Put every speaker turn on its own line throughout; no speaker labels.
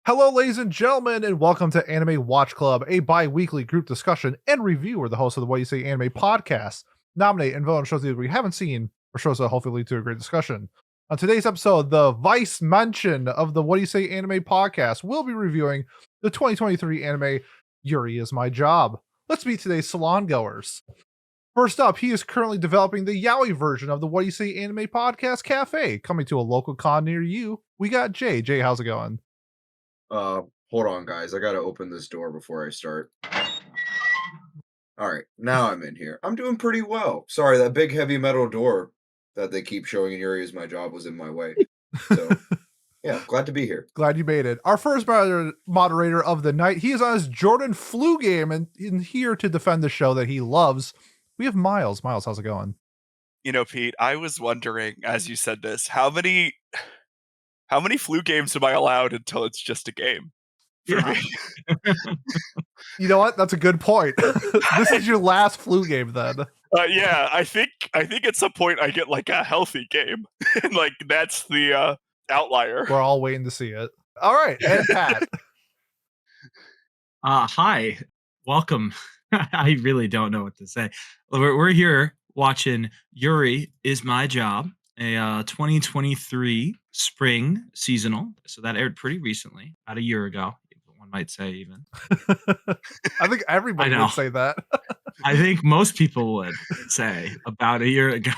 Hello, ladies and gentlemen, and welcome to Anime Watch Club, a bi-weekly group discussion and review where the host of the What You Say Anime podcast nominate and vote on shows that we haven't seen or shows that hopefully lead to a great discussion. On today's episode, the vice mention of the What Do You Say Anime podcast will be reviewing the 2023 anime Yuri Is My Job. Let's meet today's salon goers. First up, he is currently developing the yaoi version of the What Do You Say Anime podcast cafe, coming to a local con near you. We got Jay. Jay, how's it going?
Hold on, guys. I gotta open this door before I start. All right, now I'm in here. I'm doing pretty well. Sorry, that big heavy metal door that they keep showing in Yuri Is My Job was in my way. So, yeah, glad to be here.
Glad you made it. Our first moderator of the night, he is on his Jordan flu game and here to defend the show that he loves. We have Miles. Miles, how's it going?
You know, Pete, I was wondering, as you said this, how many flu games am I allowed until it's just a game?
Yeah. You know what? That's a good point. This is your last flu game, then.
Yeah, I think at some point I get like a healthy game, and like that's the outlier.
We're all waiting to see it. All right, and Pat.
Hi, welcome. I really don't know what to say. We're here watching Yuri Is My Job, a 2023 spring seasonal. So that aired pretty recently, about a year ago. One might say even.
I think everybody would say that.
I think most people would say about a year ago.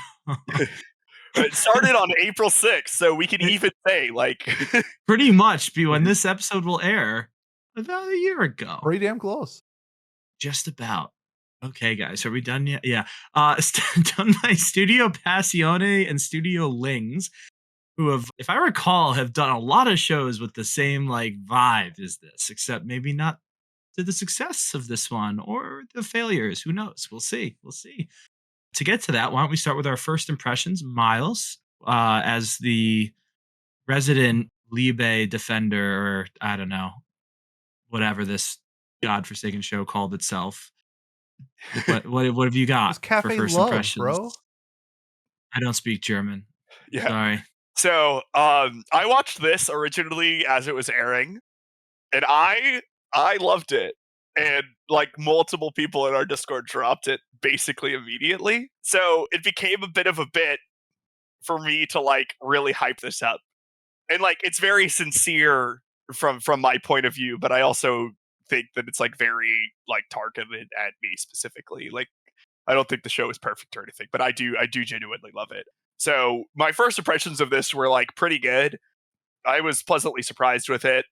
It started on April 6th, so we can even say like
pretty much when this episode will air about a year ago.
Pretty damn close.
Just about. Okay, guys, are we done yet? Yeah. Done by Studio Passione and Studio Lings, who have, if I recall, have done a lot of shows with the same like vibe as this, except maybe not to the success of this one or the failures. Who knows? We'll see. We'll see. To get to that, why don't we start with our first impressions? Miles, as the resident Liebe defender, or I don't know, whatever this godforsaken show called itself. What have you got
for first love, impressions, bro?
I don't speak German.
Yeah.
Sorry.
So, I watched this originally as it was airing, and I loved it. And like multiple people in our Discord dropped it basically immediately. So it became a bit of a bit for me to like really hype this up. And like it's very sincere from my point of view, but I also think that it's like very like targeted at me specifically. Like I don't think the show is perfect or anything, but I do genuinely love it. So my first impressions of this were like pretty good. I was pleasantly surprised with it.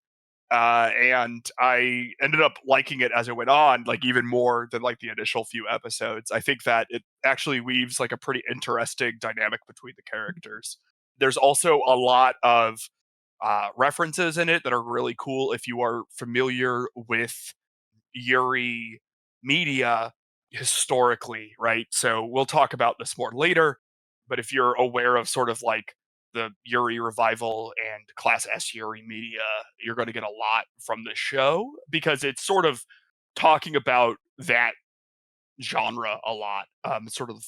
And I ended up liking it as it went on, like even more than like the initial few episodes. I think that it actually weaves like a pretty interesting dynamic between the characters. There's also a lot of references in it that are really cool if you are familiar with Yuri media historically, right? So we'll talk about this more later, but if you're aware of sort of like the Yuri revival and Class S Yuri media, you're going to get a lot from the show because it's sort of talking about that genre a lot. It's sort of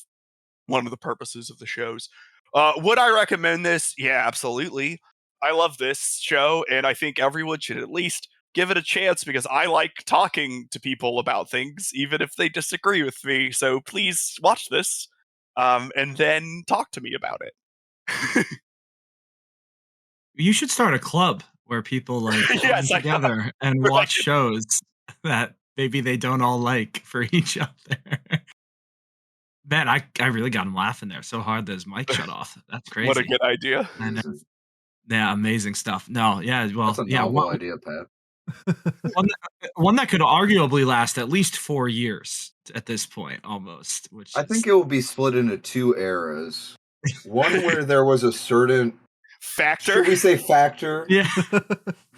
one of the purposes of the shows. Would I recommend this? Yeah, absolutely. I love this show, and I think everyone should at least give it a chance because I like talking to people about things, even if they disagree with me. So please watch this, and then talk to me about it.
You should start a club where people like come together and watch shows that maybe they don't all like for each other. Man, I really got him laughing there so hard that his mic shut off. That's crazy.
What a good idea.
Yeah, amazing stuff. No, yeah, well,
that's a novel idea, Pat.
one that could arguably last at least 4 years at this point, almost. Which
I think it will be split into two eras. One where there was a certain
factor.
Should we say factor?
Yeah.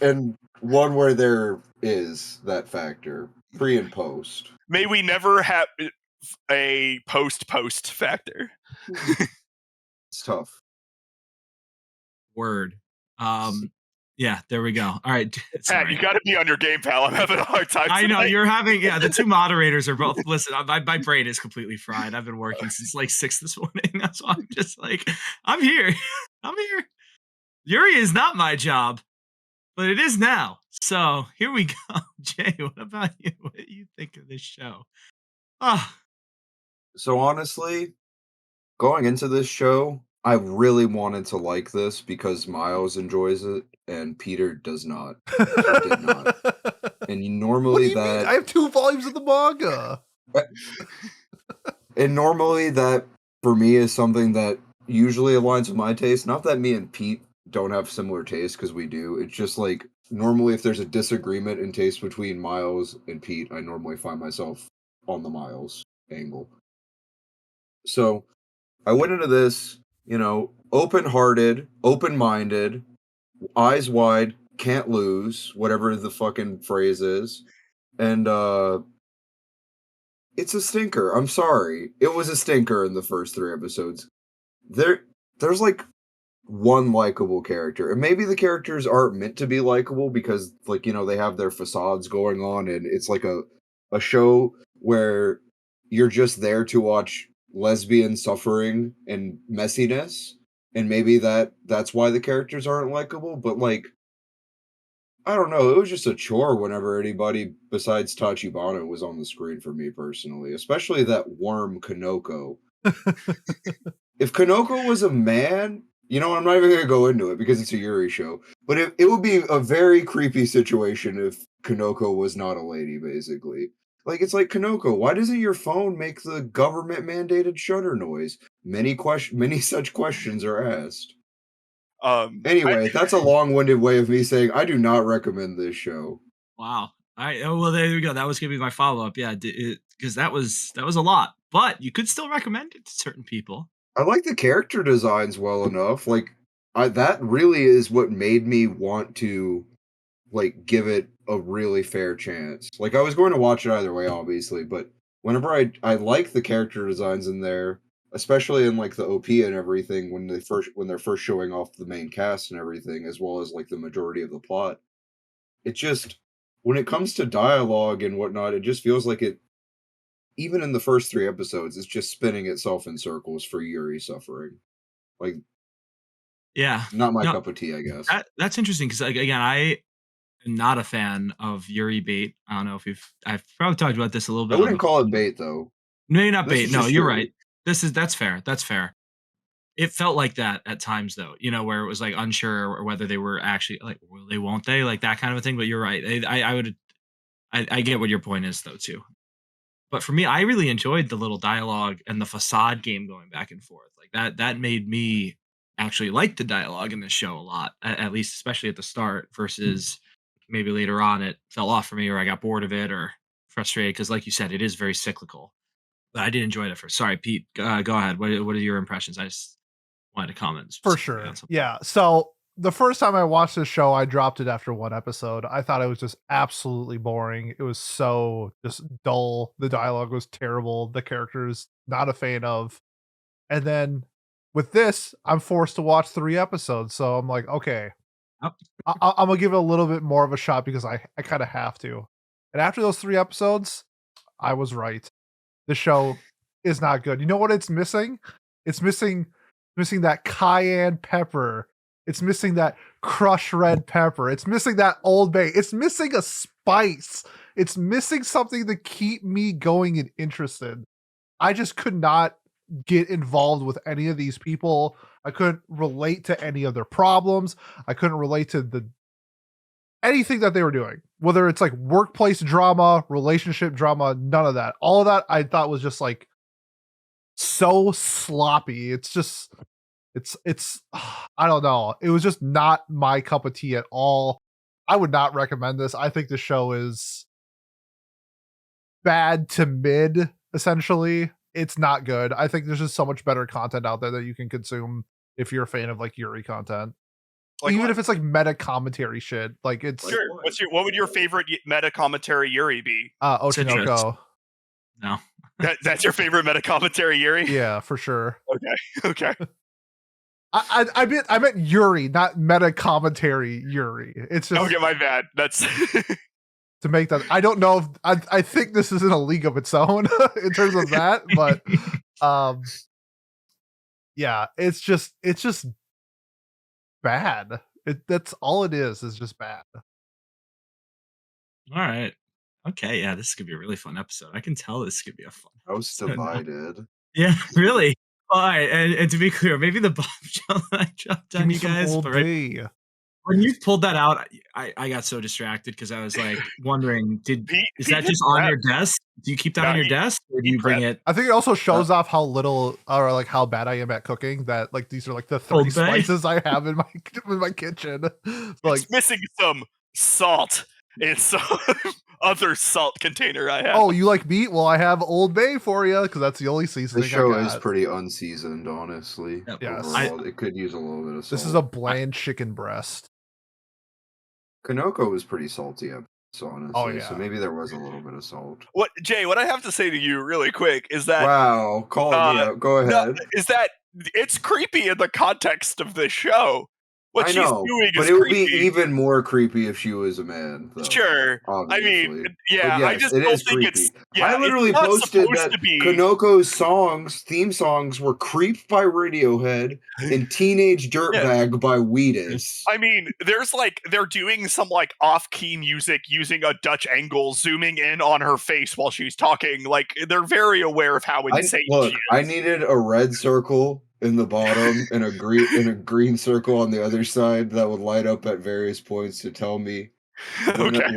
And one where there is that factor, pre and post.
May we never have a post factor.
It's tough.
Word. Yeah, there we go. All right.
Pat, you got to be on your game, pal. I'm having a hard time tonight.
I know you're having. Yeah, the two moderators are both. Listen, my brain is completely fried. I've been working since like 6 this morning. That's why I'm just like, I'm here. I'm here. Yuri is not my job, but it is now. So here we go. Jay, what about you? What do you think of this show? Oh,
So honestly, going into this show, I really wanted to like this because Miles enjoys it and Peter does not. did not. And
What do
normally
you mean?
that
I have 2 volumes of the manga.
and normally that for me is something that usually aligns with my taste. Not that me and Pete don't have similar tastes, because we do. It's just like normally if there's a disagreement in taste between Miles and Pete, I normally find myself on the Miles angle. So I went into this, open-hearted, open-minded, eyes wide, can't lose, whatever the fucking phrase is. And it's a stinker. I'm sorry. It was a stinker in the first 3 episodes. There's like one likable character. And maybe the characters aren't meant to be likable because they have their facades going on, and it's like a show where you're just there to watch lesbian suffering and messiness, and maybe that's why the characters aren't likable, but I don't know, it was just a chore whenever anybody besides Tachibana was on the screen for me personally, especially that worm Kanako. If Kanoko was a man, I'm not even going to go into it because it's a Yuri show, but it would be a very creepy situation if Kanoko was not a lady, basically. It's like, Kanoko, why doesn't your phone make the government-mandated shutter noise? Many such questions are asked. Anyway, that's a long-winded way of me saying I do not recommend this show.
wow. All right. Oh, well, there we go. That was gonna be my follow up. Yeah, because that was a lot, but you could still recommend it to certain people.
I like the character designs well enough. That really is what made me want to give it a really fair chance. I was going to watch it either way, obviously, but whenever I like the character designs in there, especially in the OP and everything when they're first showing off the main cast and everything, as well as the majority of the plot. It just, when it comes to dialogue and whatnot, it just feels like it, even in the first 3 episodes, it's just spinning itself in circles for Yuri suffering.
Yeah.
Not my
No,
cup of tea, I guess.
that's interesting because again, I am not a fan of Yuri bait. I don't know if I've probably talked about this a little bit.
I wouldn't call it bait though.
Maybe not
This
bait.
is
No,
just
you're
Yuri.
right. That's fair. That's fair. It felt like that at times though, where it was unsure or whether they were actually will they, won't they, that kind of a thing. But you're right. I get what your point is though too. But for me, I really enjoyed the little dialogue and the facade game going back and forth. That made me actually like the dialogue in this show a lot, at least especially at the start versus maybe later on it fell off for me or I got bored of it or frustrated because like you said, it is very cyclical. But I did enjoy it at first. Sorry, Pete, go ahead. What are your impressions? I just wanted to comment
For
specifically
sure.
on something.
Yeah. So the first time I watched this show, I dropped it after 1 episode. I thought it was just absolutely boring. It was so just dull. The dialogue was terrible. The characters, not a fan of. And then with this, I'm forced to watch 3 episodes. So I'm like, okay,
Yep.
I'm going to give it a little bit more of a shot because I kind of have to. And after those 3 episodes, I was right. The show is not good. You know what it's missing? It's missing that cayenne pepper. It's missing that crushed red pepper. It's missing that Old Bay. It's missing a spice. It's missing something to keep me going and interested. I just could not get involved with any of these people. I couldn't relate to any of their problems. I couldn't relate to anything that they were doing, whether it's workplace drama, relationship drama, none of that. All of that I thought was just so sloppy. It's I don't know. It was just not my cup of tea at all. I would not recommend this. I think the show is bad to mid, essentially. It's not good. I think there's just so much better content out there that you can consume if you're a fan of Yuri content. Even
what?
if it's meta commentary shit. It's
Sure. What would your favorite meta commentary Yuri be?
Ochinoko.
No.
That's your favorite meta commentary Yuri?
Yeah, for sure.
Okay.
I meant Yuri, not meta commentary Yuri. It's just
Okay, my bad. That's
to make that. I don't know if I think this is in a league of its own in terms of that, but yeah, it's just bad. That's all it is just bad.
All right. Okay, yeah, this could be a really fun episode. I can tell this could be a fun
House
episode now.
divided.
Yeah, really. All right, and to be clear, maybe the bombshell that I dropped
Give
on
me
you
some
guys,
Old
but right
Bay.
when you pulled that out, I got so distracted because I was like wondering, is
Pete
that just on your desk? Do you keep that
No,
on your desk, or do
he
you bring
prepped.
it
I think it also shows off how little or like how bad I am at cooking. That like these are like the 30
Old Bay?
spices I have in my kitchen. So, like,
It's missing some salt in some other salt container I have.
oh, you like meat? Well, I have Old Bay for you because that's the only
The
seasoning
show
I
is
got.
pretty unseasoned, honestly.
Yep.
Yes.
Overall, it could use a little bit of salt.
This is a bland chicken breast.
Kanako was pretty salty, honestly.
yeah.
So maybe there was a little bit of salt.
What Jay? What I have to say to you, really quick, is that
Wow, call me out. Go ahead.
is that it's creepy in the context of this show. What
I
she's
know,
doing
but
is
it would
creepy.
be even more creepy if she was a man. Though,
Sure.
obviously.
I mean,
But
yeah, I
yes,
just
it
don't
is
think
creepy.
it's. Yeah,
I literally
it's not
posted
supposed
that
to be.
Kanoko's theme songs were "Creep" by Radiohead and "Teenage Dirtbag" by Wheatus.
I mean, there's like they're doing some like off-key music using a Dutch angle, zooming in on her face while she's talking. Like they're very aware of how insane she is.
I needed a red circle in the bottom and a green circle on the other side that would light up at various points to tell me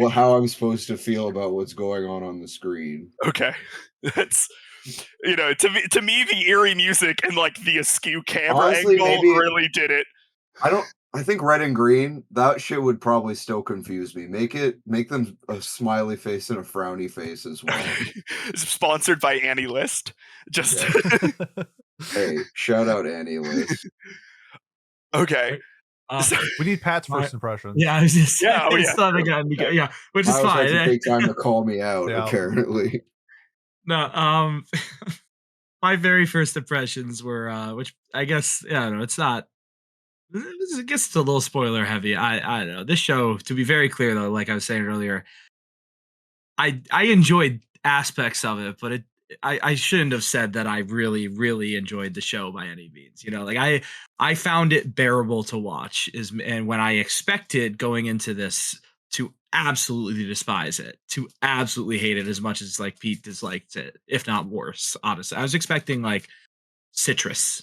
how I'm supposed to feel about what's going on the screen.
Okay, that's to me the eerie music and like the askew camera
Honestly,
angle
maybe-
really did it.
I think red and green, that shit would probably still confuse me. Make them a smiley face and a frowny face as well.
It's sponsored by Annie List. Just
Hey, shout out Annie List.
okay.
We need Pat's first impression.
Yeah, I was just
Yeah, oh, yeah.
Yeah, which is
I always
fine.
had to take time to call me out,
Yeah.
apparently.
No, my very first impressions were, which I guess, yeah, I don't know, it's not. I guess it's a little spoiler heavy. I don't know. This show, to be very clear though, like I was saying earlier, I enjoyed aspects of it, but I shouldn't have said that I really, really enjoyed the show by any means. Like I found it bearable to watch, and when I expected going into this to absolutely despise it, to absolutely hate it as much as like Pete disliked it, if not worse, honestly. I was expecting like Citrus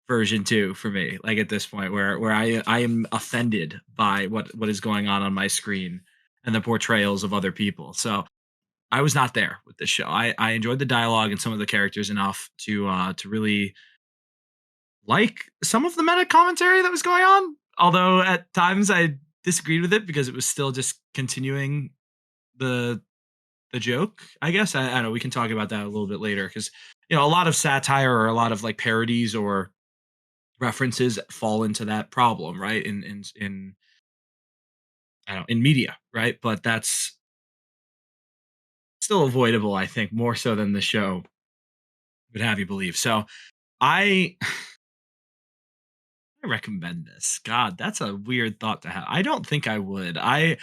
version 2 for me, like at this point where I am offended by what is going on my screen and the portrayals of other people. So I was not there with this show. I enjoyed the dialogue and some of the characters enough to really like some of the meta commentary that was going on, although at times I disagreed with it because it was still just continuing the joke, I guess. I don't know, we can talk about that a little bit later, because a lot of satire or a lot of like parodies or references fall into that problem, right? In I don't know, in media, right? But that's still avoidable, I think, more so than the show would have you believe. So I recommend this. God, that's a weird thought to have. I don't think I would. I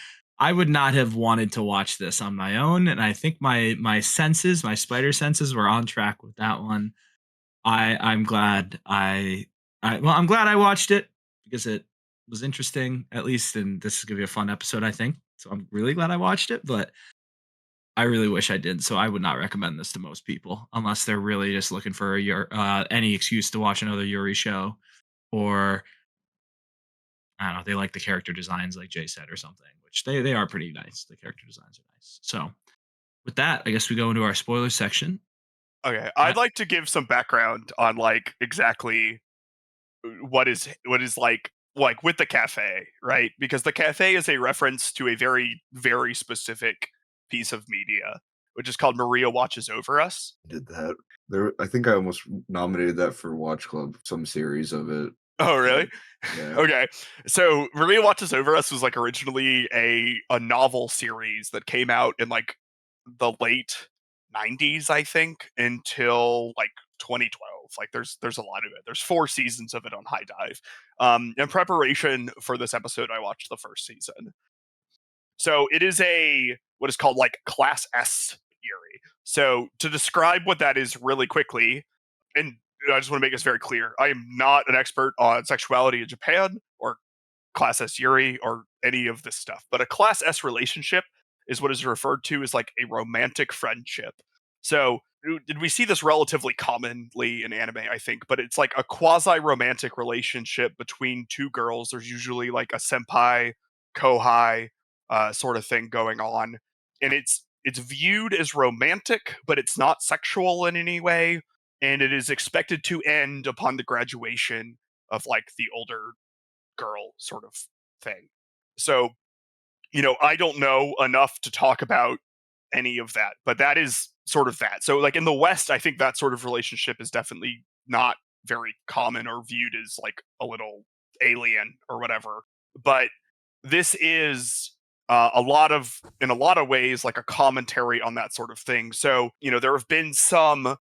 would not have wanted to watch this on my own, and I think my senses, my spider senses, were on track with that one. I'm glad I'm glad I watched it because it was interesting, at least, and this is gonna be a fun episode, I think. So I'm really glad I watched it, but I really wish I didn't. So I would not recommend this to most people unless they're really just looking for any excuse to watch another Yuri show, or I don't know, they like the character designs, like Jay said, or something, which they are pretty nice. The character designs are nice. So with that, I guess we go into our spoiler section.
Okay, I'd like to give some background on like exactly what is like with the cafe, right? Because the cafe is a reference to a very, very specific piece of media, which is called Maria Watches Over Us.
Did that. I think I almost nominated that for Watch Club, some series of it.
Oh, really?
Yeah.
Okay. So Maria Watches Over Us was like originally a novel series that came out in like the late 90s, I think, until like 2012. Like there's a lot of it. There's 4 seasons of it on High Dive. In preparation for this episode, I watched the first season. So it is what is called like Class S Yuri. So to describe what that is really quickly, and I just want to make this very clear, I am not an expert on sexuality in Japan or Class S Yuri or any of this stuff. But a Class S relationship is what is referred to as like a romantic friendship. So did we see this relatively commonly in anime, I think, but it's like a quasi-romantic relationship between two girls. There's usually like a senpai, kohai sort of thing going on. And it's viewed as romantic, but it's not sexual in any way. And it is expected to end upon the graduation of like the older girl sort of thing. So, I don't know enough to talk about any of that, but that is sort of that. So, like in the West, I think that sort of relationship is definitely not very common or viewed as like a little alien or whatever. But this is in a lot of ways, like a commentary on that sort of thing. So, there have been some,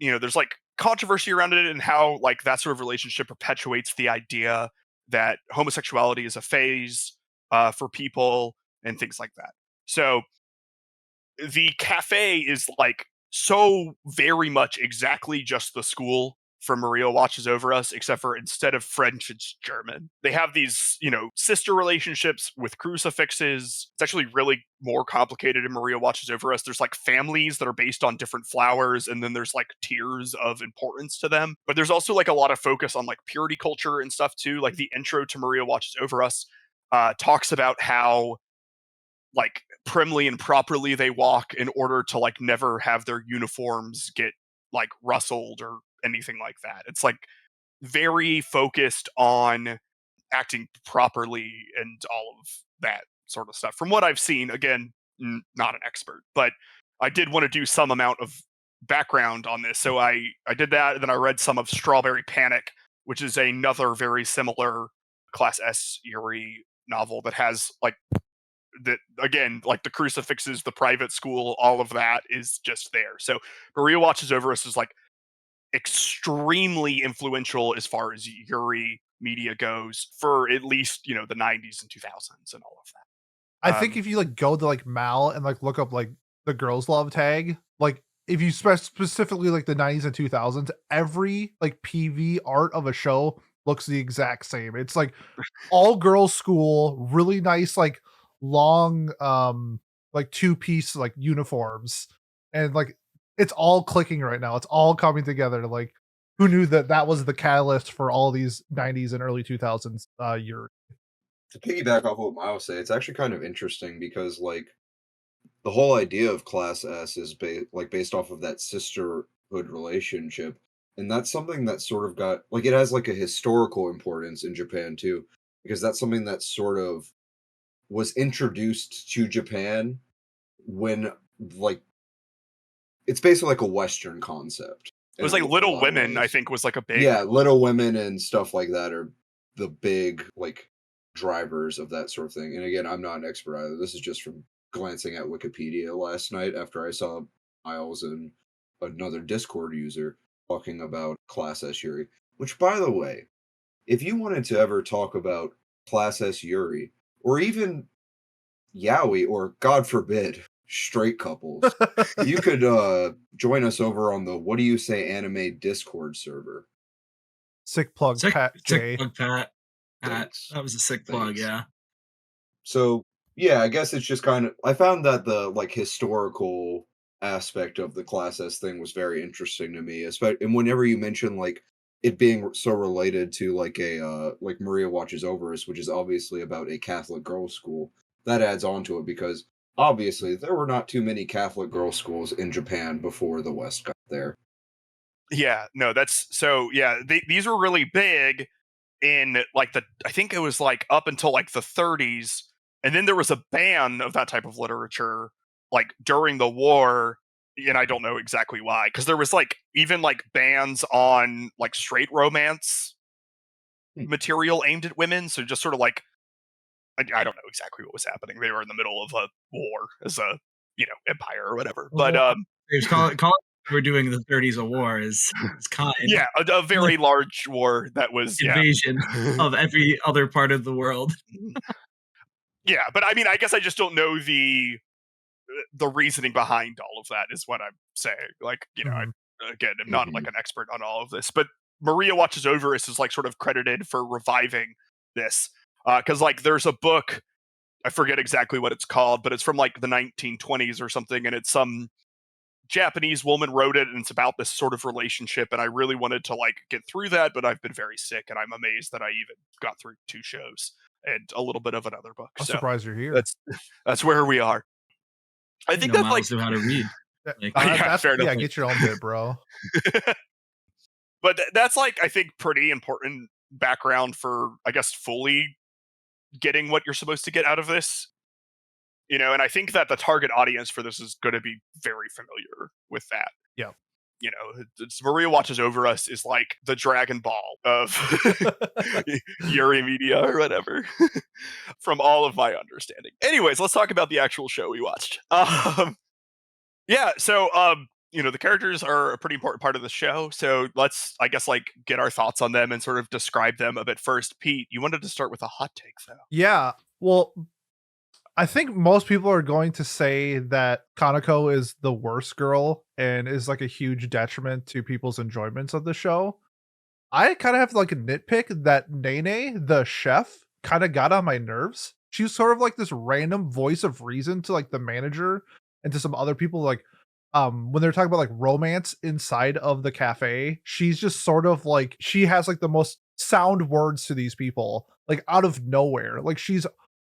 there's like controversy around it and how like that sort of relationship perpetuates the idea that homosexuality is a phase for people and things like that. So the cafe is like so very much exactly just the school from Maria Watches Over Us, except for instead of French, it's German. They have these, sister relationships with crucifixes. It's actually really more complicated in Maria Watches Over Us. There's like families that are based on different flowers, and then there's like tiers of importance to them. But there's also like a lot of focus on like purity culture and stuff too. Like the intro to Maria Watches Over Us talks about how like primly and properly they walk in order to like never have their uniforms get like rustled or anything like that. It's like very focused on acting properly and all of that sort of stuff. From what I've seen, again, not an expert, but I did want to do some amount of background on this. So I did that, and then I read some of Strawberry Panic, which is another very similar Class S Yuri novel that has like that again, like the crucifixes, the private school, all of that is just there. So Maria Watches Over Us is like extremely influential as far as Yuri media goes for at least the 90s and 2000s and all of that.
I think if you like go to like Mal and like look up like the girls love tag, like if you specifically like the 90s and 2000s, every like PV art of a show looks the exact same. It's like all girls school, really nice like long like two-piece like uniforms, and like it's all clicking right now. It's all coming together. Like who knew that that was the catalyst for all these 90s and early 2000s year.
To piggyback off what Miles said, it's actually kind of interesting because like the whole idea of Class S is based off of that sisterhood relationship, and that's something that sort of got like it has like a historical importance in Japan too, because that's something that sort of was introduced to Japan when like it's basically like a Western concept.
It was
in
like
a
Little
lot of
Women, I
ways.
think, was like a big
Yeah, Little Women and stuff like that are the big like drivers of that sort of thing. And again, I'm not an expert either. This is just from glancing at Wikipedia last night after I saw Miles and another Discord user talking about Class S Yuri. Which, by the way, if you wanted to ever talk about Class S Yuri, or even yaoi, or God forbid, straight couples, you could join us over on the What Do You Say Anime Discord server.
Sick plug, Pat J.
Sick plug, Pat.
Thanks.
That was a sick plug,
Thanks.
yeah.
So yeah, I guess it's just kind of I found that the like historical aspect of the Class S thing was very interesting to me. Especially and whenever you mention like it being so related to like a like Maria Watches Over Us, which is obviously about a Catholic girls' school, that adds on to it because obviously there were not too many Catholic girls' schools in Japan before the West got there.
Yeah, no, that's so yeah, these were really big in like I think it was like up until like the 30s, and then there was a ban of that type of literature like during the war, and I don't know exactly why, because there was like even like bans on like straight romance material aimed at women. So just sort of like I don't know exactly what was happening. They were in the middle of a war as a empire or whatever. But
Call it we're doing the 30s of war is kind.
yeah, a very large war that was
invasion of every other part of the world.
Yeah, but I mean, I guess I just don't know the reasoning behind all of that is what I'm saying. Like, I again am not like an expert on all of this, but Maria Watches Over Us is like sort of credited for reviving this. Because like there's a book, I forget exactly what it's called, but it's from like the 1920s or something, and it's some Japanese woman wrote it, and it's about this sort of relationship, and I really wanted to like get through that, but I've been very sick, and I'm amazed that I even got through 2 shows and a little bit of another book.
I'm
So
surprised you're here.
that's where we are. I think that's like
Miles knew how to read. Like,
fair enough.
Get your own bit, bro.
But that's like I think pretty important background for I guess fully getting what you're supposed to get out of this. You know, and I think that the target audience for this is going to be very familiar with that.
Yeah.
You know, it's Maria Watches Over Us is like the Dragon Ball of Yuri media or whatever, from all of my understanding. Anyways, let's talk about the actual show we watched. Yeah, so you know, the characters are a pretty important part of the show. So let's, I guess, like get our thoughts on them and sort of describe them a bit first. Pete, you wanted to start with a hot take, though.
Yeah. Well, I think most people are going to say that Kanako is the worst girl and is like a huge detriment to people's enjoyments of the show. I kind of have like a nitpick that Nene, the chef, kind of got on my nerves. She's sort of like this random voice of reason to like the manager and to some other people. Like when they're talking about like romance inside of the cafe, she's just sort of like, she has like the most sound words to these people, like out of nowhere. Like she's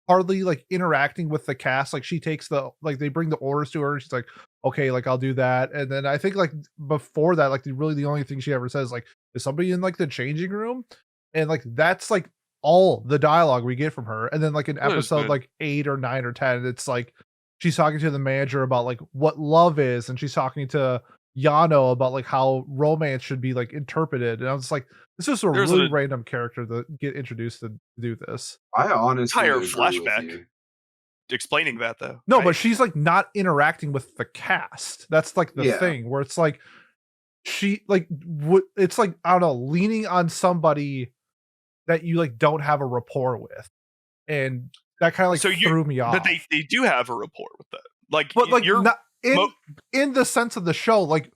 hardly like interacting with the cast. Like she takes the, like they bring the orders to her and she's like, okay, like I'll do that. And then I think like before that, like the only thing she ever says, like, is somebody in like the changing room? And like that's like all the dialogue we get from her. And then like in episode like 8 or 9 or 10, it's like she's talking to the manager about like what love is, and she's talking to Yano about like how romance should be like interpreted. And I was like, this is a really random character to get introduced to do this.
I honestly
entire flashback explaining that though.
No, right? But she's like not interacting with the cast. That's like the thing where it's like she like it's like, I don't know, leaning on somebody that you like don't have a rapport with, and that kind of like threw me off.
But they do have a rapport with that, like,
but like you're not in the sense of the show. Like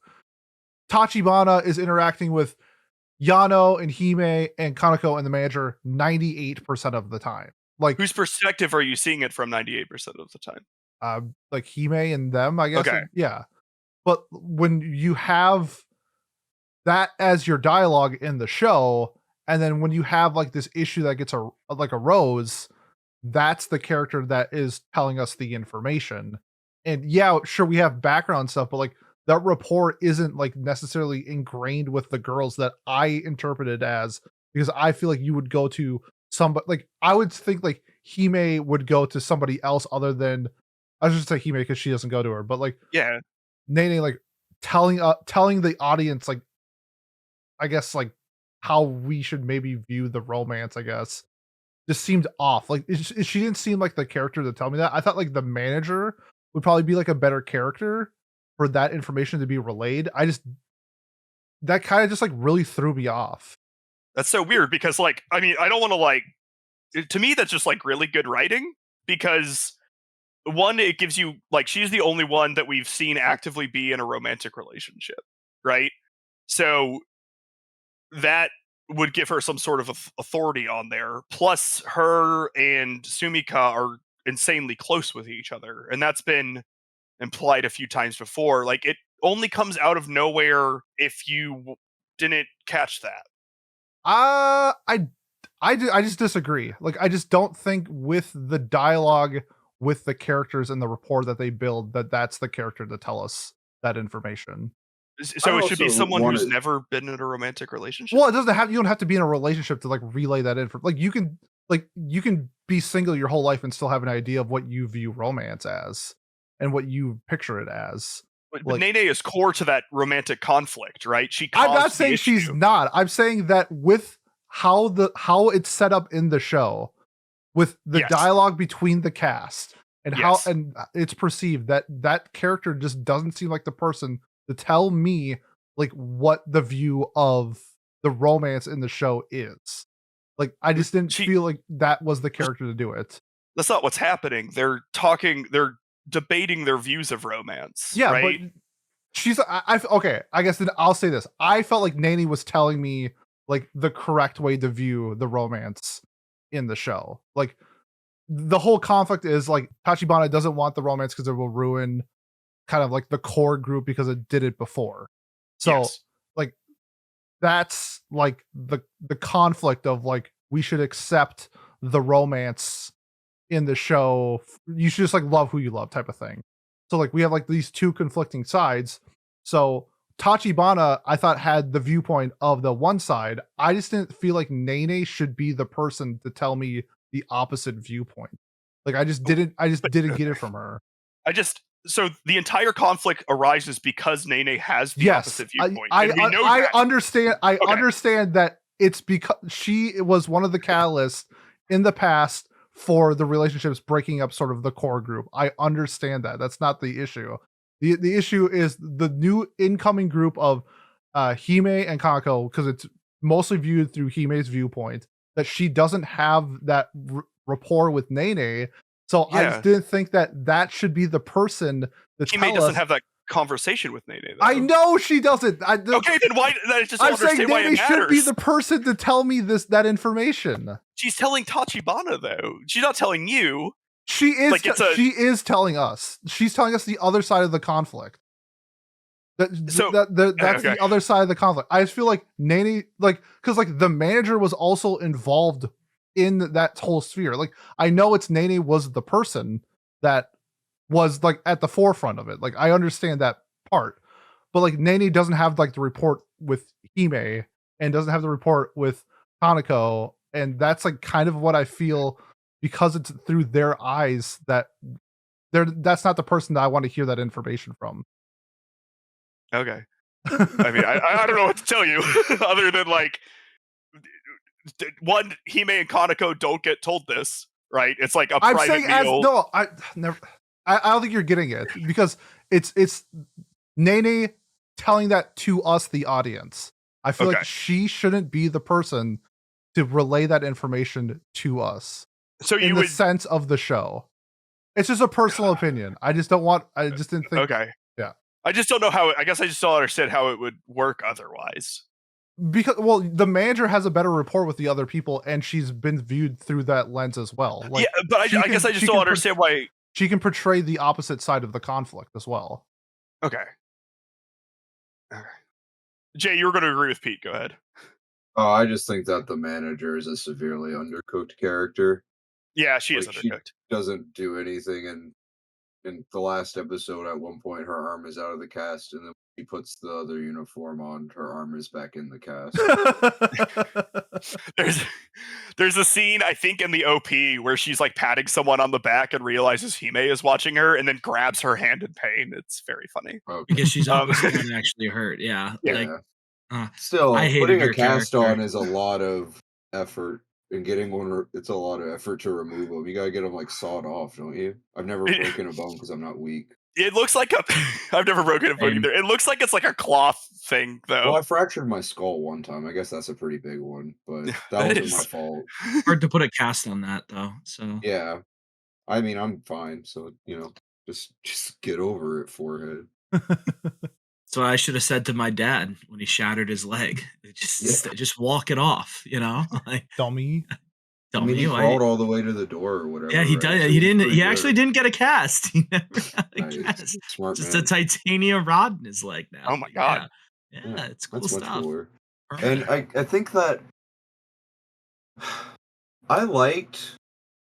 Tachibana is interacting with Yano and Hime and Kanako and the manager 98% of the time. Like,
whose perspective are you seeing it from 98% of the time?
Like Hime and them, I guess.
Okay.
Yeah. But when you have that as your dialogue in the show, and then when you have like this issue that gets like a rose, that's the character that is telling us the information. And yeah, sure, we have background stuff, but like that rapport isn't like necessarily ingrained with the girls that I interpreted as, because I feel like you would go to somebody, like I would think like Hime would go to somebody else other than, I should say Hime because she doesn't go to her, but like
yeah,
Nene like telling the audience like, I guess like how we should maybe view the romance, I guess, just seemed off. Like she didn't seem like the character to tell me that. I thought like the manager would probably be like a better character for that information to be relayed. That kind of just like really threw me off.
That's so weird because like, I mean, I don't want to like, to me, that's just like really good writing, because one, it gives you like, she's the only one that we've seen actively be in a romantic relationship, right? So that would give her some sort of authority on there. Plus her and Sumika are insanely close with each other, and that's been implied a few times before. Like, it only comes out of nowhere if you didn't catch that.
I just disagree. Like, I just don't think with the dialogue with the characters and the rapport that they build, that's the character to tell us that information.
So it should be someone who's never been in a romantic relationship.
Well, you don't have to be in a relationship to like relay that info. Like you can be single your whole life and still have an idea of what you view romance as and what you picture it as.
But like, Nene is core to that romantic conflict, right?
I'm not saying she's not. I'm saying that with how it's set up in the show, with the dialogue between the cast and how and it's perceived, that character just doesn't seem like the person to tell me like what the view of the romance in the show is. Like, I just didn't feel like that was the character to do it.
That's not what's happening. They're debating their views of romance.
Yeah,
right?
But she's okay. I guess then I'll say this. I felt like Nene was telling me like the correct way to view the romance in the show. Like the whole conflict is like Tachibana doesn't want the romance because it will ruin kind of like the core group because it did it before. So
Yes.
like that's like the conflict of like we should accept the romance in the show. You should just like love who you love type of thing. So like we have like these two conflicting sides. So Tachibana, I thought, had the viewpoint of the one side. I just didn't feel like Nene should be the person to tell me the opposite viewpoint. Like I just didn't get it from her.
So the entire conflict arises because Nene has the
Yes,
opposite viewpoint.
I
and we know
I
that.
understand. I
Okay.
understand that it's because she was one of the catalysts in the past for the relationships breaking up sort of the core group. I understand that. That's not the issue. The issue is the new incoming group of Hime and Kanako, because it's mostly viewed through Hime's viewpoint, that she doesn't have that rapport with Nene. So I just didn't think that should be the person to tell
Hime doesn't
us.
have that conversation with Nene, though.
I know she doesn't.
Okay, then why? I just don't
I'm saying
understand why it
Nene should be
matters.
the person to tell me that information.
She's telling Tachibana, though. She's not telling you.
She is.
Like,
she is telling us. She's telling us the other side of the conflict. That's the other side of the conflict. I just feel like Nene, like, because like the manager was also involved in that whole sphere. Like, I know it's Nene was the person that was like at the forefront of it. Like, I understand that part, but like Nene doesn't have like the report with Hime and doesn't have the report with Kanako, and that's like kind of what I feel, because it's through their eyes that that's not the person that I want to hear that information from.
Okay. I mean, I don't know what to tell you other than like, one, Hime and Kanako don't get told this, right? It's like a private meal.
I don't think you're getting it, because it's Nene telling that to us, the audience. I feel like she shouldn't be the person to relay that information to us.
So
in the sense of the show. It's just a personal opinion. I just didn't think.
Okay.
Yeah.
I just don't know how. I guess I just don't understand how it would work otherwise.
Because the manager has a better rapport with the other people, and she's been viewed through that lens as well. Like,
yeah, but I guess I just don't understand why
she can portray the opposite side of the conflict as well.
Okay. Jay, you were going to agree with Pete. Go ahead.
Oh, I just think that the manager is a severely undercooked character.
Yeah, she is undercooked.
She doesn't do anything, and in the last episode, at one point, her arm is out of the cast, and then she puts the other uniform on, her arm is back in the cast.
There's a scene, I think, in the OP where she's like patting someone on the back and realizes Hime is watching her, and then grabs her hand in pain. It's very funny.
Okay.
Because she's obviously not actually hurt. Yeah.
Yeah.
Like,
still,
I hated
putting
her
a cast
character.
on is a lot of effort, and getting one, it's a lot of effort to remove them. You gotta get them like sawed off, don't you? I've never broken a bone because I'm not weak.
It looks like I've never broken a bone either. It looks like it's like a cloth thing, though.
Well, I fractured my skull one time. I guess that's a pretty big one, but that wasn't my fault.
Hard to put a cast on that, though. So
yeah, I mean, I'm fine. So just get over it, forehead.
So I should have said to my dad when he shattered his leg, just walk it off, like
dummy.
I mean, he crawled all the way to the door or whatever.
Yeah, he
right?
did.
So
he didn't. He
good.
actually didn't get a cast. He never got a
Nice.
cast.
Smart
Just
man.
a titanium rod in his leg now.
Oh my god.
Yeah, it's cool
That's much
stuff.
cooler. And I think that I liked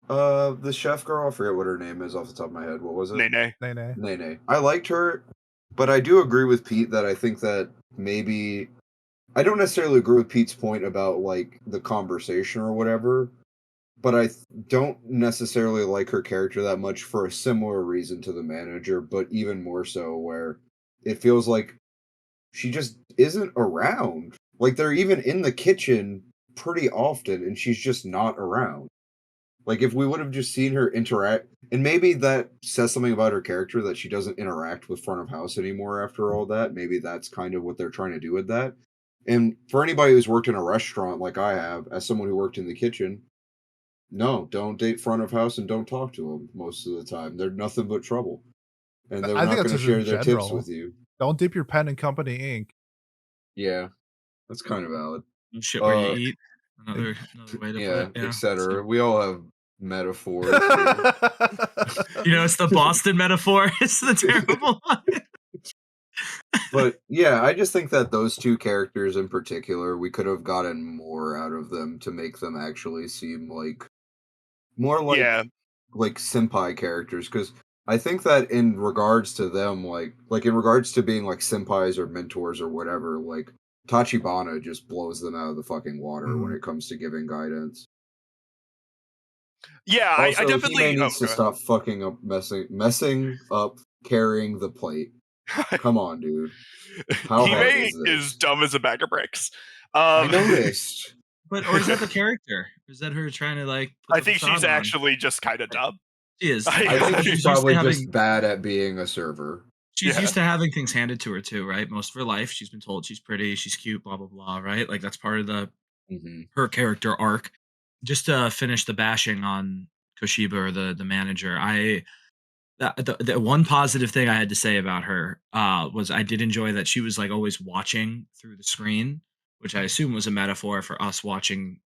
the chef girl. I forget what her name is off the top of my head. What was it?
Nene.
I liked her, but I do agree with Pete that I think that maybe I don't necessarily agree with Pete's point about like the conversation or whatever, but I don't necessarily like her character that much for a similar reason to the manager, but even more so where it feels like she just isn't around. Like they're even in the kitchen pretty often and she's just not around. Like if we would have just seen her interact, and maybe that says something about her character that she doesn't interact with front of house anymore after all that. Maybe that's kind of what they're trying to do with that. And for anybody who's worked in a restaurant like I have, as someone who worked in the kitchen, no, don't date front of house and don't talk to them most of the time. They're nothing but trouble. And they're not going to share their tips with you.
Don't dip your pen in company ink.
Yeah, that's kind of valid.
Shit where you eat. Another way to
Yeah,
put it. Yeah,
etc. We all have metaphors.
You know, it's the Boston metaphor. It's the terrible one.
But yeah, I just think that those two characters in particular, we could have gotten more out of them to make them actually seem like more
Yeah.
like senpai characters. Because I think that in regards to them, like in regards to being like senpais or mentors or whatever, like Tachibana just blows them out of the fucking water when it comes to giving guidance.
Yeah,
Also,
I definitely
Hime needs to stop fucking up, messing up carrying the plate. Come on, dude. How hard
Hime
is
is
this?
dumb as a bag of bricks.
I noticed.
Or is that the character? Or is that her trying to like? Put
I
the
think
facade
she's
on?
actually just kind of dumb.
She is.
I think she's
used to
probably
having-
just bad at being a server.
She's
Yeah.
used to having things handed to her too, right? Most of her life, she's been told she's pretty, she's cute, blah blah blah, right? Like that's part of the her character arc. Just to finish the bashing on Koshiba or the manager, the one positive thing I had to say about her was I did enjoy that she was like always watching through the screen, which I assume was a metaphor for us watching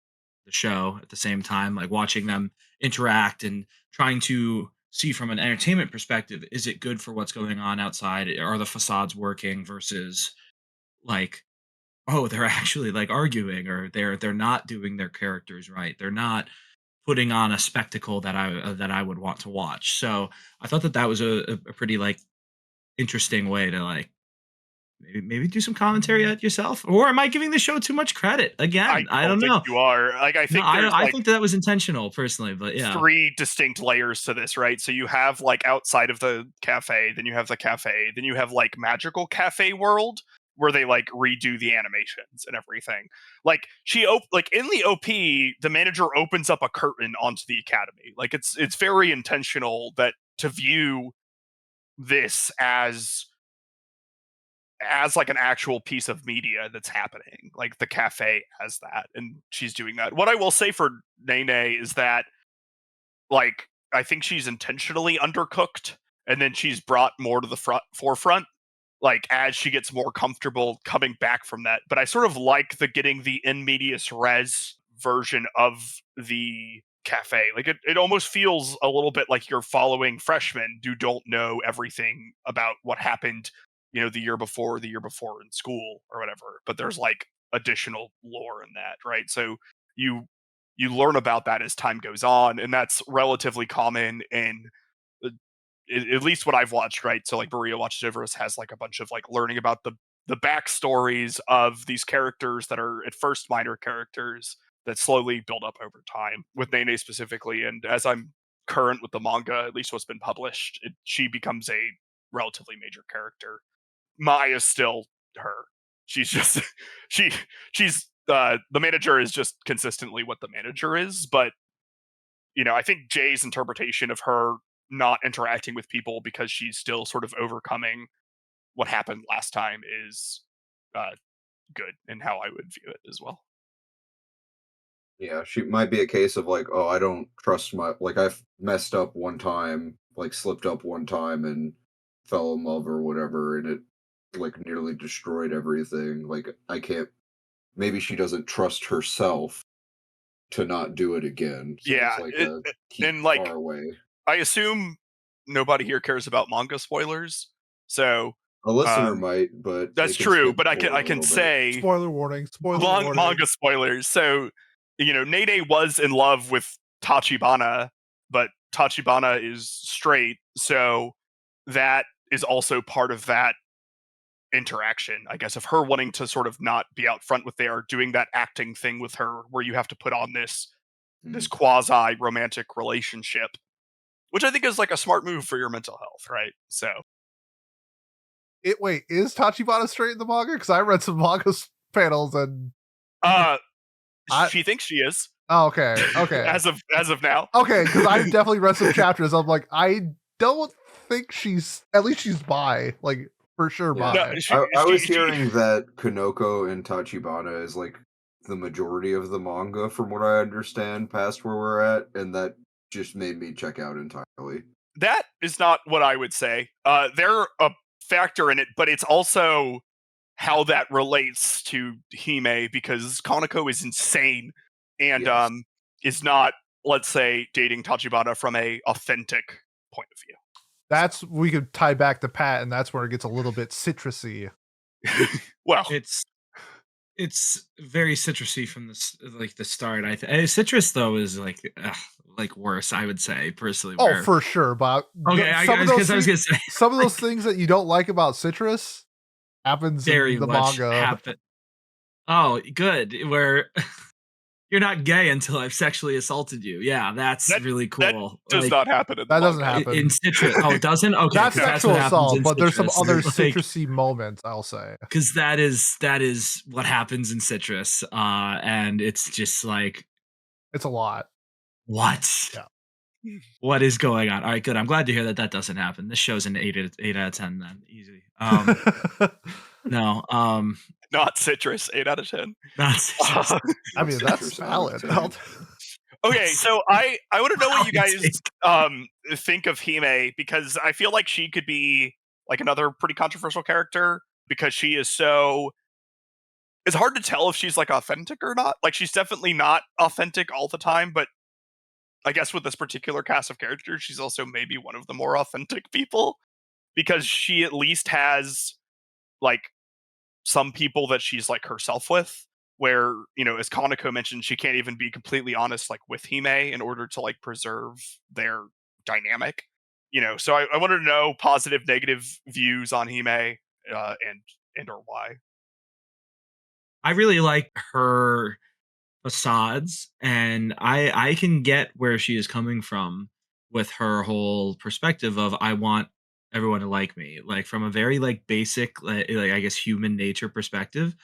the show at the same time, like watching them interact and trying to see from an entertainment perspective, is it good for what's going on outside? Are the facades working versus like, oh, they're actually like arguing or they're not doing their characters right. They're not putting on a spectacle that I would want to watch. So I thought that was a pretty like interesting way to like maybe do some commentary at yourself, or am I giving the show too much credit? Again, I don't
think
know.
you are. Like I think
I think that was intentional personally, but yeah.
3 distinct layers to this, right? So you have like outside of the cafe, then you have the cafe, then you have like magical cafe world where they like redo the animations and everything. Like like in the OP, the manager opens up a curtain onto the academy. Like it's very intentional that to view this as like an actual piece of media that's happening, like the cafe has that, and she's doing that. What I will say for Nene is that, like, I think she's intentionally undercooked, and then she's brought more to the forefront, like as she gets more comfortable coming back from that. But I sort of like getting the in medias res version of the cafe. Like it almost feels a little bit like you're following freshmen who don't know everything about what happened, the year before in school or whatever. But there's like additional lore in that, right? So you learn about that as time goes on, and that's relatively common in at least what I've watched, right? So like Maria Watchiverous has like a bunch of like learning about the backstories of these characters that are at first minor characters that slowly build up over time, with Nene specifically. And as I'm current with the manga, at least what's been published, she becomes a relatively major character. Maya's still her. She's just she's the manager is just consistently what the manager is. But I think Jay's interpretation of her not interacting with people because she's still sort of overcoming what happened last time is good, and how I would view it as well.
Yeah, she might be a case of like, oh, I don't trust I've messed up one time, like slipped up one time and fell in love or whatever, and it like nearly destroyed everything. Like I can't. Maybe she doesn't trust herself to not do it again. So
Yeah,
it's like keep
and like
far away.
I assume nobody here cares about manga spoilers, so
A listener might, but
that's true. But I can say
spoiler warning. Spoiler warning.
Manga spoilers. So Nene was in love with Tachibana, but Tachibana is straight, so that is also part of that interaction, I guess, of her wanting to sort of not be out front with doing that acting thing with her where you have to put on this quasi romantic relationship, which I think is like a smart move for your mental health, right? So
Wait, is Tachibana straight in the manga? Because I read some manga panels and
she thinks she is.
Oh, okay.
as of now.
Okay, because I've definitely read some chapters. I'm like, I don't think she's, at least she's bi, like for sure bi.
No, I was hearing that Kanako and Tachibana is like the majority of the manga, from what I understand, past where we're at, and that just made me check out entirely.
That is not what I would say. They're a factor in it, but it's also how that relates to Hime, because Kanako is insane and
Yes.
is not, let's say, dating Tachibana from a authentic point of view.
That's we could tie back to Pat, and that's where it gets a little bit citrusy.
Well,
It's very citrusy from the start. Citrus though is like worse. I would say personally.
Oh,
where-
for sure, but
okay. I was gonna say
some of those things that you don't like about citrus happens
very
in the
much
manga.
happen. Oh, good. Where you're not gay until I've sexually assaulted you. Yeah, that's really cool.
does not happen in the
That doesn't
manga.
happen.
in citrus. Oh, it doesn't. Okay,
Not
'cause that's
sexual
what happens
assault,
in
but there's some
citrus.
other
Like,
citrusy moments, I'll say.
because that is what happens in citrus, and it's just like
It's a lot.
what
Yeah.
what is going on. All right, good. I'm glad to hear that doesn't happen. This show's an 8 out of 10 then, easy. No,
Not citrus. 8 out of 10.
not citrus.
I mean, that's
Citrus out of
valid.
10.
Okay, so I want to know what you guys
Valid
think of Hime, because I feel like she could be like another pretty controversial character because she is so. It's hard to tell if she's like authentic or not. Like she's definitely not authentic all the time, but I guess with this particular cast of characters, she's also maybe one of the more authentic people because she at least has like some people that she's like herself with, where, you know, as Kanako mentioned, she can't even be completely honest like with Hime in order to like preserve their dynamic, you know. So I wanted to know positive, negative views on Hime, and or why.
I really like her facades, and I can get where she is coming from with her whole perspective of I want everyone to like me, like from a very like basic like I guess human nature perspective.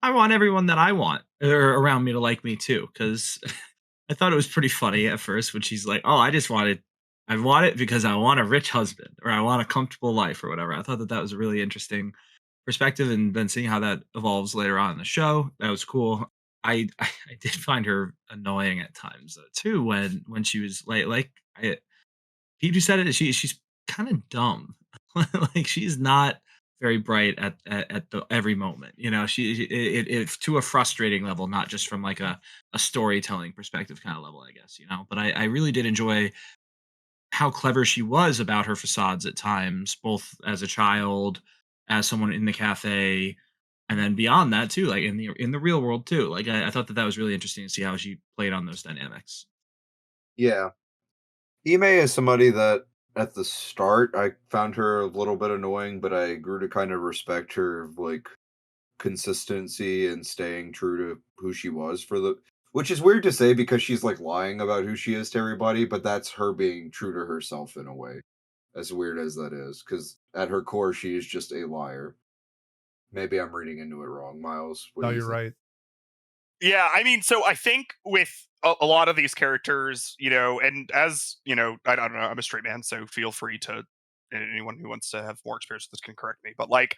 I want everyone that I want or around me to like me too, because I thought it was pretty funny at first when she's like, "Oh, I want it because I want a rich husband or I want a comfortable life or whatever." I thought that was a really interesting perspective, and then seeing how that evolves later on in the show, that was cool. I did find her annoying at times though too when she was Pete said it. She's kind of dumb. Like she's not very bright at the every moment. You know, it's to a frustrating level, not just from like a storytelling perspective kind of level, I guess. You know, but I really did enjoy how clever she was about her facades at times, both as a child, as someone in the cafe, and then beyond that too, like in the real world too. Like I thought that was really interesting to see how she played on those dynamics.
Yeah. Hime is somebody that at the start I found her a little bit annoying, but I grew to kind of respect her like consistency and staying true to who she was for the which is weird to say because she's like lying about who she is to everybody, but that's her being true to herself in a way. As weird as that is, because at her core she is just a liar. Maybe I'm reading into it wrong, Miles. What
No,
do you
you're
think?
right.
Yeah, I mean, so I think with a lot of these characters, you know, and as you know, I don't know, I'm a straight man, so feel free to, and anyone who wants to have more experience with this can correct me. But like,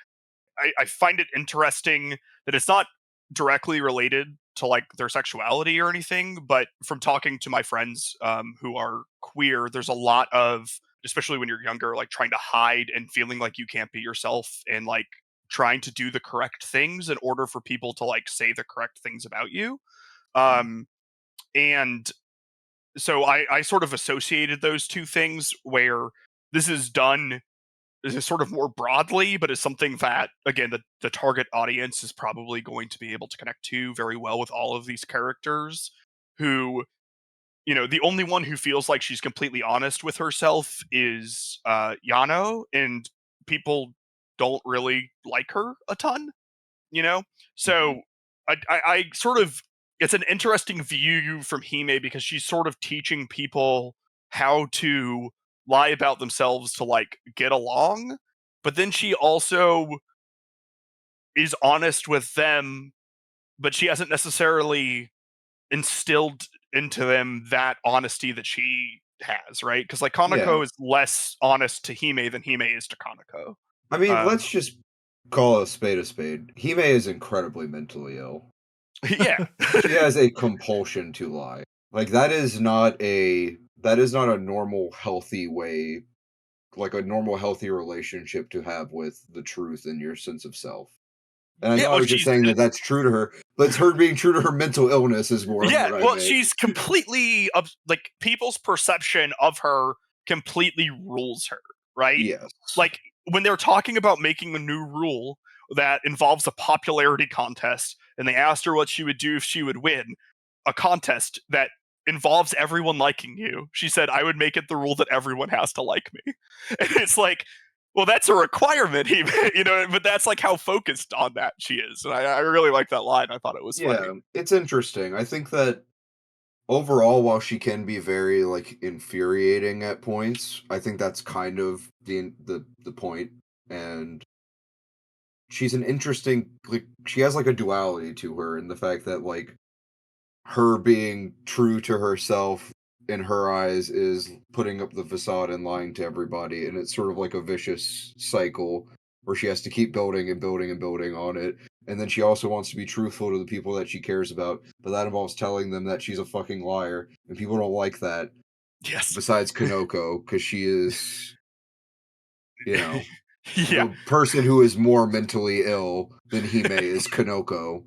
I find it interesting that it's not directly related to like their sexuality or anything, but from talking to my friends who are queer, there's a lot of, especially when you're younger, like trying to hide and feeling like you can't be yourself and like trying to do the correct things in order for people to like say the correct things about you. And so I sort of associated those two things where this is done this is sort of more broadly, but is something that, again, the target audience is probably going to be able to connect to very well with all of these characters who, you know, the only one who feels like she's completely honest with herself is Yano, and people don't really like her a ton, you know? So I sort of, it's an interesting view from Hime because she's sort of teaching people how to lie about themselves to like get along, but then she also is honest with them, but she hasn't necessarily instilled into them that honesty that she has, right? Because like Kanako
Yeah.
is less honest to Hime than Hime is to Kanako.
I mean, let's just call a spade a spade. Hime is incredibly mentally ill.
Yeah.
She has a compulsion to lie. Like that is not a normal healthy way, like a normal healthy relationship to have with the truth and your sense of self. And I know I was just saying that that's true to her, but it's her being true to her mental illness is more.
Yeah, well, she's completely like people's perception of her completely rules her, right?
Yes.
Like when they're talking about making a new rule that involves a popularity contest, and they asked her what she would do if she would win a contest that involves everyone liking you. She said, "I would make it the rule that everyone has to like me." And it's like, well, that's a requirement, you know, but that's like how focused on that she is. And I really like that line. I thought it was funny.
It's interesting. I think that overall, while she can be very like infuriating at points, I think that's kind of the point. And she's an interesting, like, she has like a duality to her in the fact that like her being true to herself in her eyes is putting up the facade and lying to everybody, and it's sort of like a vicious cycle where she has to keep building and building and building on it. And then she also wants to be truthful to the people that she cares about, but that involves telling them that she's a fucking liar, and people don't like that.
Yes.
Besides Kanako, because she is, you know,
yeah,
the person who is more mentally ill than Hime is Kanako.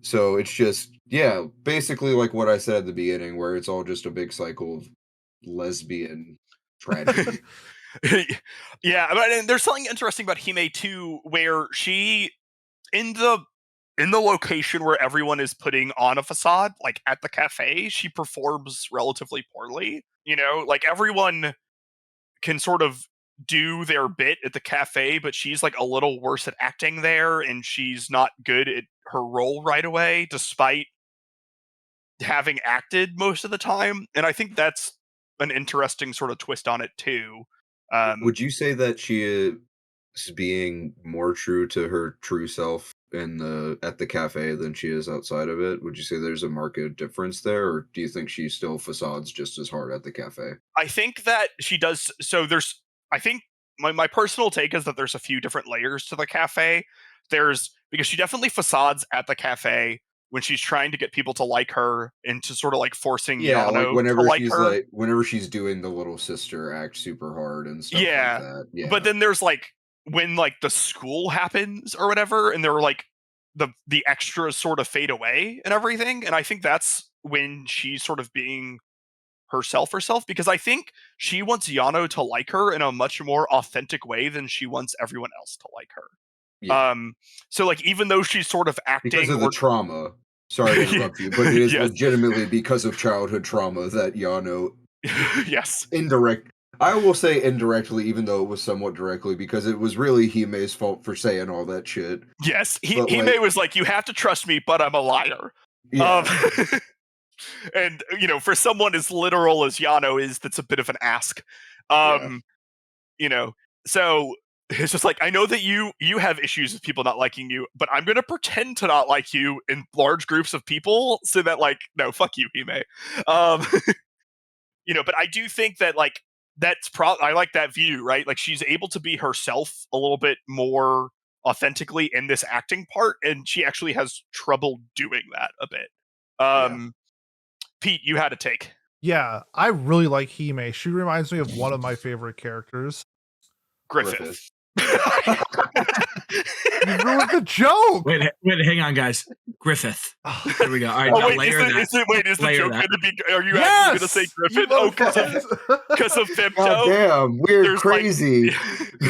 So it's just, yeah, basically like what I said at the beginning, where it's all just a big cycle of lesbian tragedy.
yeah. But there's something interesting about Hime too, where she in the location where everyone is putting on a facade, like at the cafe, she performs relatively poorly. You know, like everyone can sort of do their bit at the cafe, but she's like a little worse at acting there, and she's not good at her role right away, despite having acted most of the time. And I think that's an interesting sort of twist on it too.
Would you say that she is being more true to her true self at the cafe than she is outside of it? Would you say there's a marked difference there, or do you think she still facades just as hard at the cafe?
I think that she does. So I think my personal take is that there's a few different layers to the cafe. Because she definitely facades at the cafe when she's trying to get people to like her and to sort of like forcing Yano
whenever
to like
she's
her.
whenever she's doing the little sister act super hard and stuff like that. Yeah.
But then there's like when like the school happens or whatever, and they're like the extras sort of fade away and everything. And I think that's when she's sort of being herself, because I think she wants Yano to like her in a much more authentic way than she wants everyone else to like her.
Yeah.
So like even though she's sort of acting
because of the trauma. Sorry to interrupt you, but it is
Yes.
legitimately because of childhood trauma that Yano
yes.
I will say indirectly, even though it was somewhat directly, because it was really Hime's fault for saying all that shit.
Yes. Hime was like, you have to trust me, but I'm a liar.
Yeah.
And you know, for someone as literal as Yano is, that's a bit of an ask. You know, so it's just like, I know that you have issues with people not liking you, but I'm gonna pretend to not like you in large groups of people so that like, no, fuck you, Hime. You know, but I do think that like I like that view, right? Like she's able to be herself a little bit more authentically in this acting part, and she actually has trouble doing that a bit. Pete, you had a take.
Yeah, I really like Hime. She reminds me of one of my favorite characters.
Griffith.
You ruined the joke.
Wait, hang on, guys. Griffith. Here we go. All right,
is the joke going to be? Are you actually going to say Griffith? Oh, because of Femto.
God damn, weird, crazy.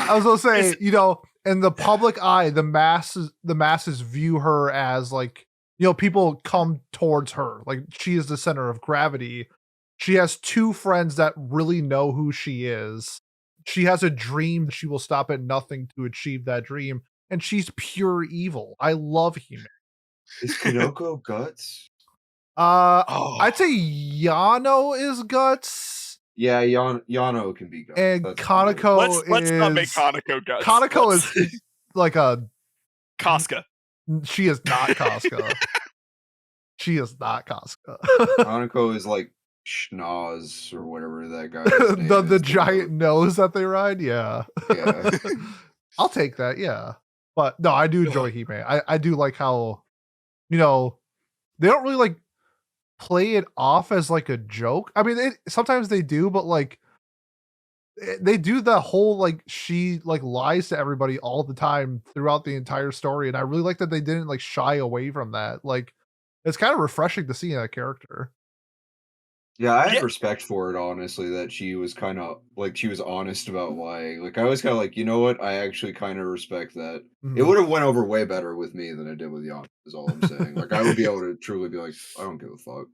I was going to say, you know, in the public eye, the masses view her as like, you know, people come towards her like she is the center of gravity. She has two friends that really know who she is. She has a dream. She will stop at nothing to achieve that dream. And she's pure evil. I love Hime.
Is Kanako guts?
I'd say Yano is guts.
Yeah, Yano can be guts.
And Kanako
let's not make Kanako guts.
Kanako is like a
Casca.
She is not Casca. She is not Casca.
Kanako is like Schnoz or whatever that guy is.
the giant nose that they ride. Yeah.
Yeah.
I'll take that. Yeah. But no, I do enjoy Hime. I do like how, you know, they don't really like play it off as like a joke. I mean, sometimes they do, but like they do the whole like she like lies to everybody all the time throughout the entire story, and I really like that they didn't like shy away from that. Like, it's kind of refreshing to see that character.
Yeah, I had
Yeah.
respect for it, honestly, that she was kind of like she was honest about lying. Like I was kind of like, you know what? I actually kind of respect that. It
Mhm.
would have went over way better with me than it did with Yana, is all I'm saying. Like I would be able to truly be like, I don't give a fuck.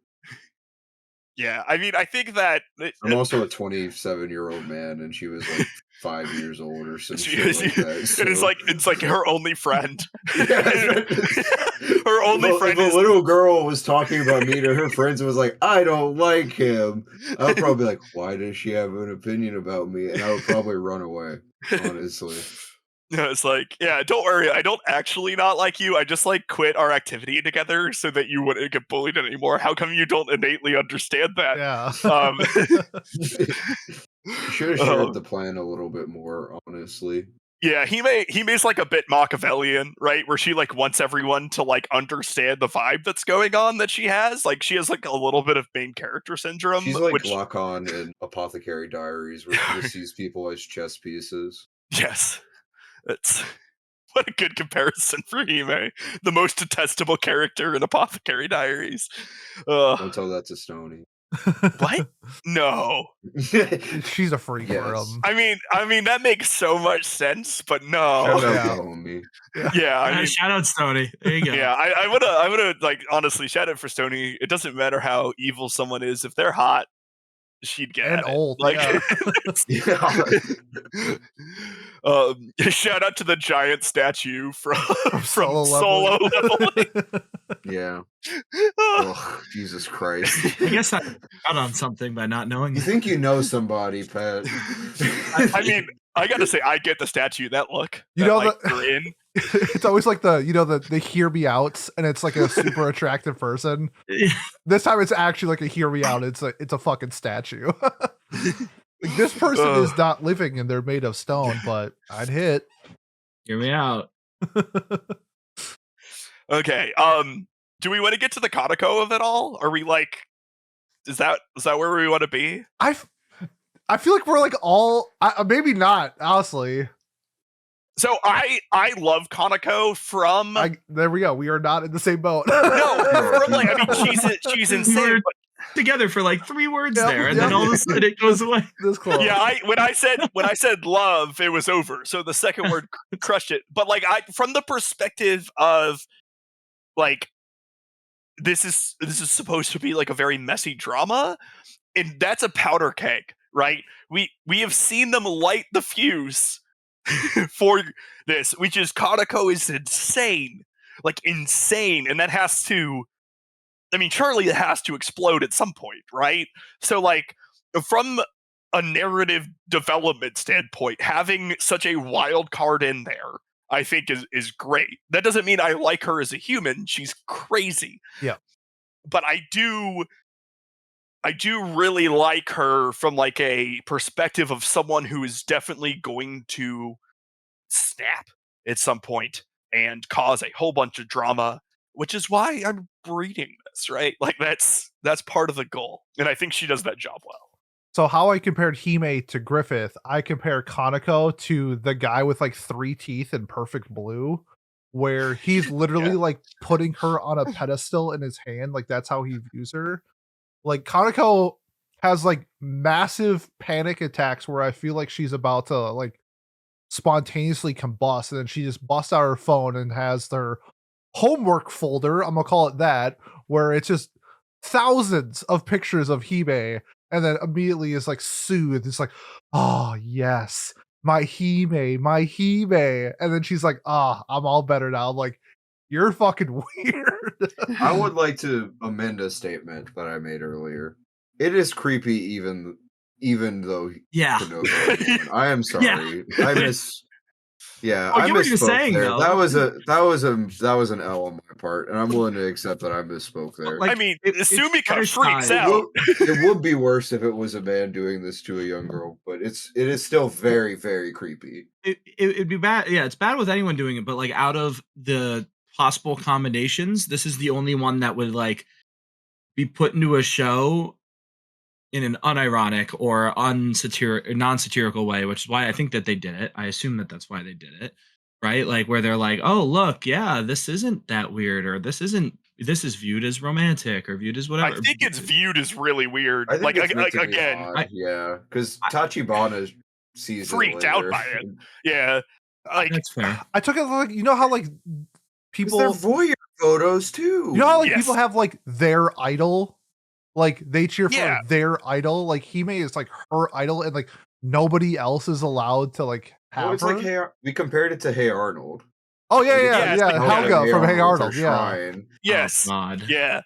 Yeah, I mean, I think that
I'm also a 27-year-old man, and she was like 5 years old or some
she,
shit like that.
it's like her only friend.
Yeah,
Her only
if
friend
a
is
little girl was talking about me to her friends and was like, I don't like him, I would probably be like, why does she have an opinion about me? And I would probably run away, honestly.
Yeah, it's like, yeah, don't worry, I don't actually not like you. I just like quit our activity together so that you wouldn't get bullied anymore. How come you don't innately understand that?
Yeah.
You should have shared the plan a little bit more, honestly.
Yeah, Hime's like a bit Machiavellian, right? Where she like wants everyone to like understand the vibe that's going on that she has. Like she has like a little bit of main character syndrome.
She's like
which...
Lacan in Apothecary Diaries, where she just sees people as chess pieces.
Yes. It's what a good comparison for Hime. The most detestable character in Apothecary Diaries.
Don't tell that to Stony.
What? No.
She's a freak for
Yes.
him.
I mean that makes so much sense, but no.
Shout out
Yeah.
to homie.
Yeah, I mean,
shout out Stony. There you go.
yeah, I would have like honestly shout out for Stony. It doesn't matter how evil someone is. If they're hot, she'd get
And
at it.
old,
Like,
yeah.
shout out to the giant statue from
Solo
Solo Leveling.
Yeah. Oh, Jesus Christ.
I guess I out on something by not knowing.
You think you know somebody, Pat.
I mean, I gotta say, I get the statue. That look.
You
that,
know
like,
the-
grin.
It's always like the hear me outs, and it's like a super attractive person. This time it's actually like a hear me out. It's a fucking statue. Like, this person is not living and they're made of stone, but I'd hit.
Hear me out.
Okay. Do we want to get to the Kanako of it all? Are we like, is that where we want to be?
I feel like we're like all maybe not, honestly.
So I love Kanako from.
There we go. We are not in the same boat.
No, from like, I mean, she's insane. But
together for like 3 words
Yep,
there, and
yep.
then all of a sudden it goes away.
This close.
Yeah, when I said love, it was over. So the second word crushed it. But like, from the perspective of like, this is supposed to be like a very messy drama, and that's a powder keg, right? We have seen them light the fuse for this, which is Kanako is insane, like insane, and that has to. I mean, surely it has to explode at some point, right? So, like, from a narrative development standpoint, having such a wild card in there, I think is great. That doesn't mean I like her as a human. She's crazy.
Yeah.
But I do really like her from like a perspective of someone who is definitely going to snap at some point and cause a whole bunch of drama, which is why I'm reading this, right? Like that's part of the goal. And I think she does that job well.
So how I compared Hime to Griffith, I compare Kanako to the guy with like 3 teeth in Perfect Blue, where he's literally like putting her on a pedestal in his hand. Like that's how he views her. Like Kanako has like massive panic attacks where I feel like she's about to like spontaneously combust, and then she just busts out her phone and has her homework folder, I'm gonna call it that, where it's just thousands of pictures of Hime, and then immediately is like soothed. It's like, oh yes, my Hime, and then she's like, I'm all better now. I'm like, you're fucking weird.
I would like to amend a statement that I made earlier. It is creepy, even though
Yeah.
I am sorry.
Yeah.
I miss. Yeah,
Oh,
I
you were just
misspoke
saying,
there.
though.
That was an L on my part, and I'm willing to accept that I misspoke there.
Like,
I mean,
it's
Sumika
first
freaks
time.
out.
It would be worse if it was a man doing this to a young girl, but it is still very, very creepy.
It'd be bad. Yeah, it's bad with anyone doing it, but like out of the possible combinations, this is the only one that would like be put into a show in an unironic or non-satirical way, which is why I think that they did it. I assume that that's why they did it, right? Like where they're like, oh, look, yeah, this isn't that weird, or this is viewed as romantic or viewed as whatever.
I think it's viewed as really weird.
I think
Like
it's meant to be
again,
odd, yeah, because Tachibana sees
freaked
it
out
later.
by it. Yeah, like
That's fair.
I took it like, you know how like
'Cause
people,
they're voyeur photos too.
you know how like
Yes.
people have like their idol, like they cheer for
Yeah.
their idol. Like Hime is like her idol, and like nobody else is allowed to like have
Well, it's
her.
like we compared it to Hey Arnold.
Oh yeah,
Like,
yeah,
it's
yeah.
like
Helga from Hey
Arnold's our
Arnold. Yeah.
shrine.
yes,
Oh, God.
yeah.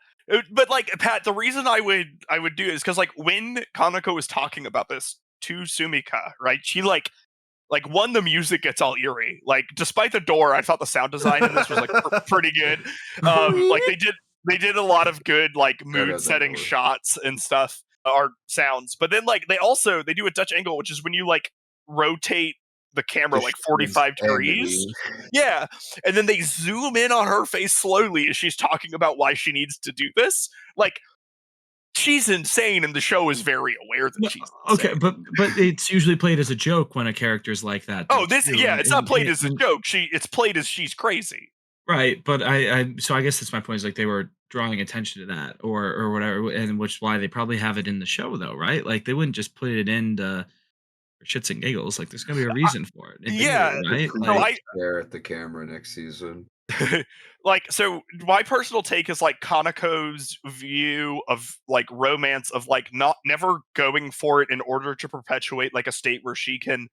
But like Pat, the reason I would do it is because like when Kanako was talking about this to Sumika, right? She like one, the music gets all eerie. Like despite the door, I thought the sound design in this was like pretty good. Like they did a lot of good like mood setting
door.
shots and stuff or sounds. But then like they do a Dutch angle, which is when you like rotate the camera like 45 degrees. Yeah. And then they zoom in on her face slowly as she's talking about why she needs to do this. Like she's insane, and the show is very aware that she's insane.
Okay, but it's usually played as a joke when a character's like that.
Oh,
though, too,
it's not played as a
and-
joke. It's played as she's crazy.
Right, but so I guess that's my point, is like they were drawing attention to that or whatever, and which is why they probably have it in the show though, right? Like they wouldn't just put it in for shits and giggles. Like there's gonna be a reason for it.
Yeah,
right.
no,
Like,
Stare at the camera next season.
like so my personal take is like Kanako's view of like romance of like never going for it in order to perpetuate like a state where she can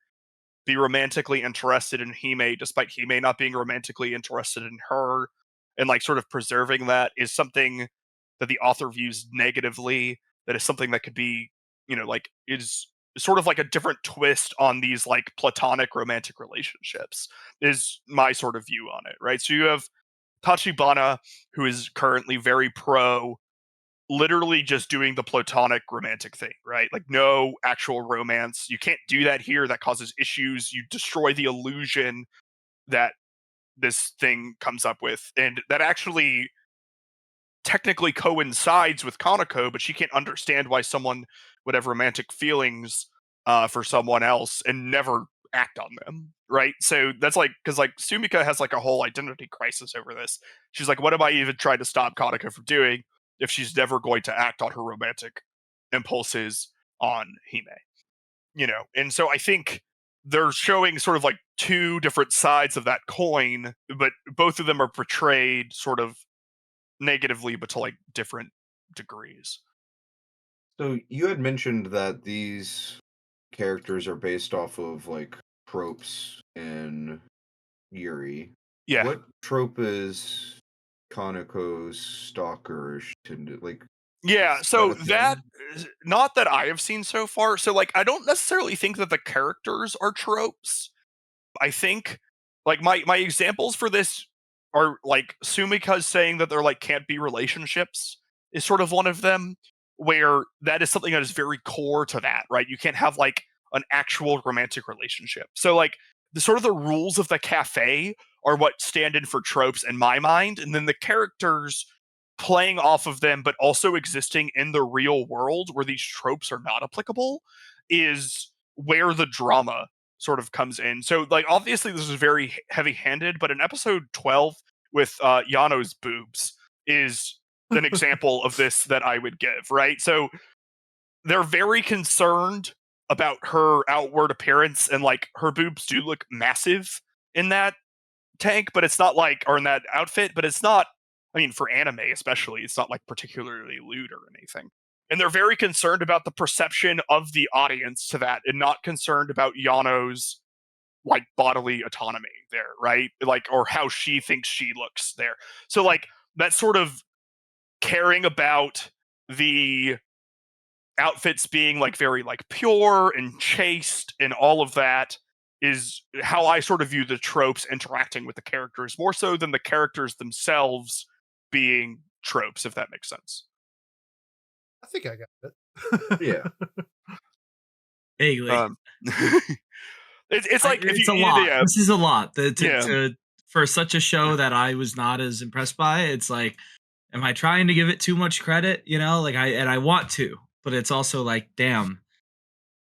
be romantically interested in Hime despite Hime not being romantically interested in her, and like sort of preserving that is something that the author views negatively, that is something that could be, like is sort of like a different twist on these like platonic romantic relationships is my sort of view on it, right? So you have Tachibana, who is currently very pro literally just doing the platonic romantic thing, right? Like no actual romance. You can't do that here. That causes issues. You destroy the illusion that this thing comes up with. And that actually technically coincides with Kanako, but she can't understand why someone would have romantic feelings for someone else and never act on them, right? So that's like, because like Sumika has like a whole identity crisis over this. She's like, what am I even trying to stop Kanako from doing if she's never going to act on her romantic impulses on Hime? And so I think they're showing sort of like two different sides of that coin, but both of them are portrayed sort of negatively, but to like different degrees.
So you had mentioned that these characters are based off of like tropes in Yuri.
Yeah.
What trope is Kanako's stalkerish tended like?
Yeah,
is
so
a thing?
that not that I have seen so far. So like I don't necessarily think that the characters are tropes. I think like my examples for this are like Sumika's saying that there like can't be relationships is sort of one of them, where that is something that is very core to that, right? You can't have like an actual romantic relationship. So like the sort of the rules of the cafe are what stand in for tropes in my mind, and then the characters playing off of them but also existing in the real world where these tropes are not applicable is where the drama sort of comes in. So like obviously this is very heavy-handed, but in episode 12 with Yano's boobs is an example of this that I would give, right? So they're very concerned about her outward appearance, and like her boobs do look massive in that tank, but it's not like, or in that outfit, but it's not, I mean, for anime especially, it's not like particularly lewd or anything. And they're very concerned about the perception of the audience to that, and not concerned about Yano's like bodily autonomy there, right? Like, or how she thinks she looks there. So like that sort of caring about the outfits being like very like pure and chaste and all of that is how I sort of view the tropes interacting with the characters, more so than the characters themselves being tropes, if that makes sense.
I think I got it.
Yeah.
vaguely.
It's like if
it's
you,
a lot.
Yeah.
This is a lot
Yeah.
for such a show that I was not as impressed by. It's like, am I trying to give it too much credit? Like I want to, but it's also like, damn.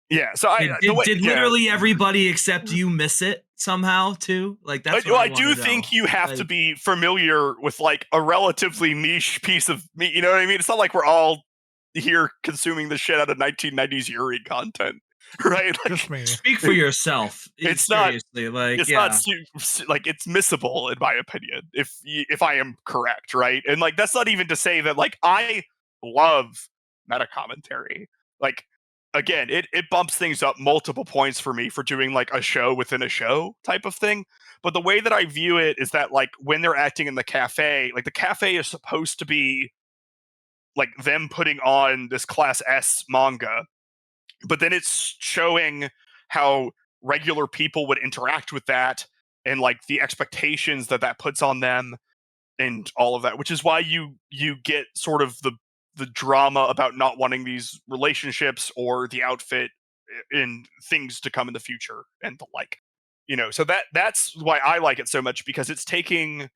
Yeah, so
Did literally everybody except you miss it somehow too? Like that's what
I do think you have to be familiar with like a relatively niche piece of meat. You know what I mean? It's not like we're all here consuming the shit out of 1990s Yuri content, right? Like,
Just me.
Speak for yourself.
It's
seriously,
not.
like
It's not like it's missable in my opinion. If I am correct, right? And like that's not even to say that like I love meta commentary. Like again, it bumps things up multiple points for me for doing like a show within a show type of thing. But the way that I view it is that like when they're acting in the cafe, like the cafe is supposed to be like them putting on this class S manga, but then it's showing how regular people would interact with that and like the expectations that that puts on them and all of that, which is why you get sort of the drama about not wanting these relationships or the outfit in things to come in the future and the like. So that's why I like it so much, because it's taking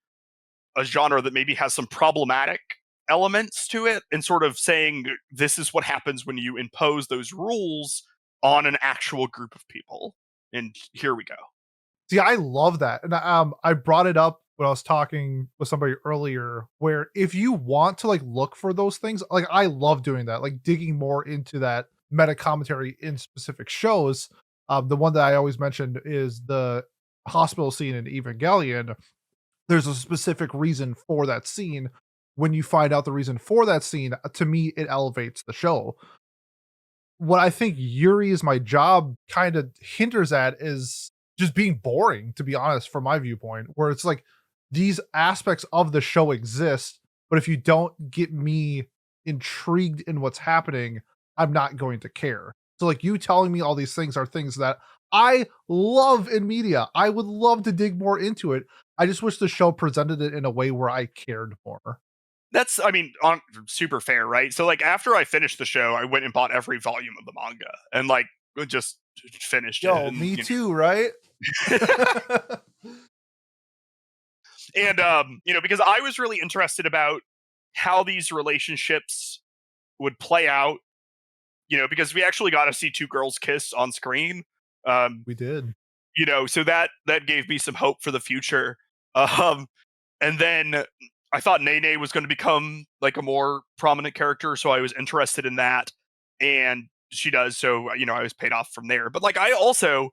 a genre that maybe has some problematic elements to it and sort of saying this is what happens when you impose those rules on an actual group of people. And here we go.
See, I love that. And I brought it up when I was talking with somebody earlier, where if you want to like look for those things, like I love doing that, like digging more into that meta commentary in specific shows. The one that I always mentioned is the hospital scene in Evangelion. There's a specific reason for that scene. When you find out the reason for that scene, to me, it elevates the show. What I think Yuri is my job kind of hinders at is just being boring, to be honest, from my viewpoint, where it's like these aspects of the show exist, but if you don't get me intrigued in what's happening, I'm not going to care. So like you telling me all these things are things that I love in media. I would love to dig more into it. I just wish the show presented it in a way where I cared more.
That's, I mean, super fair, right? So like after I finished the show, I went and bought every volume of the manga and like just finished it.
Yo, me too, right?
And because I was really interested about how these relationships would play out, because we actually got to see two girls kiss on screen.
We did.
So that gave me some hope for the future. And then I thought Nene was going to become like a more prominent character, so I was interested in that, and she does. So I was paid off from there. But like I also,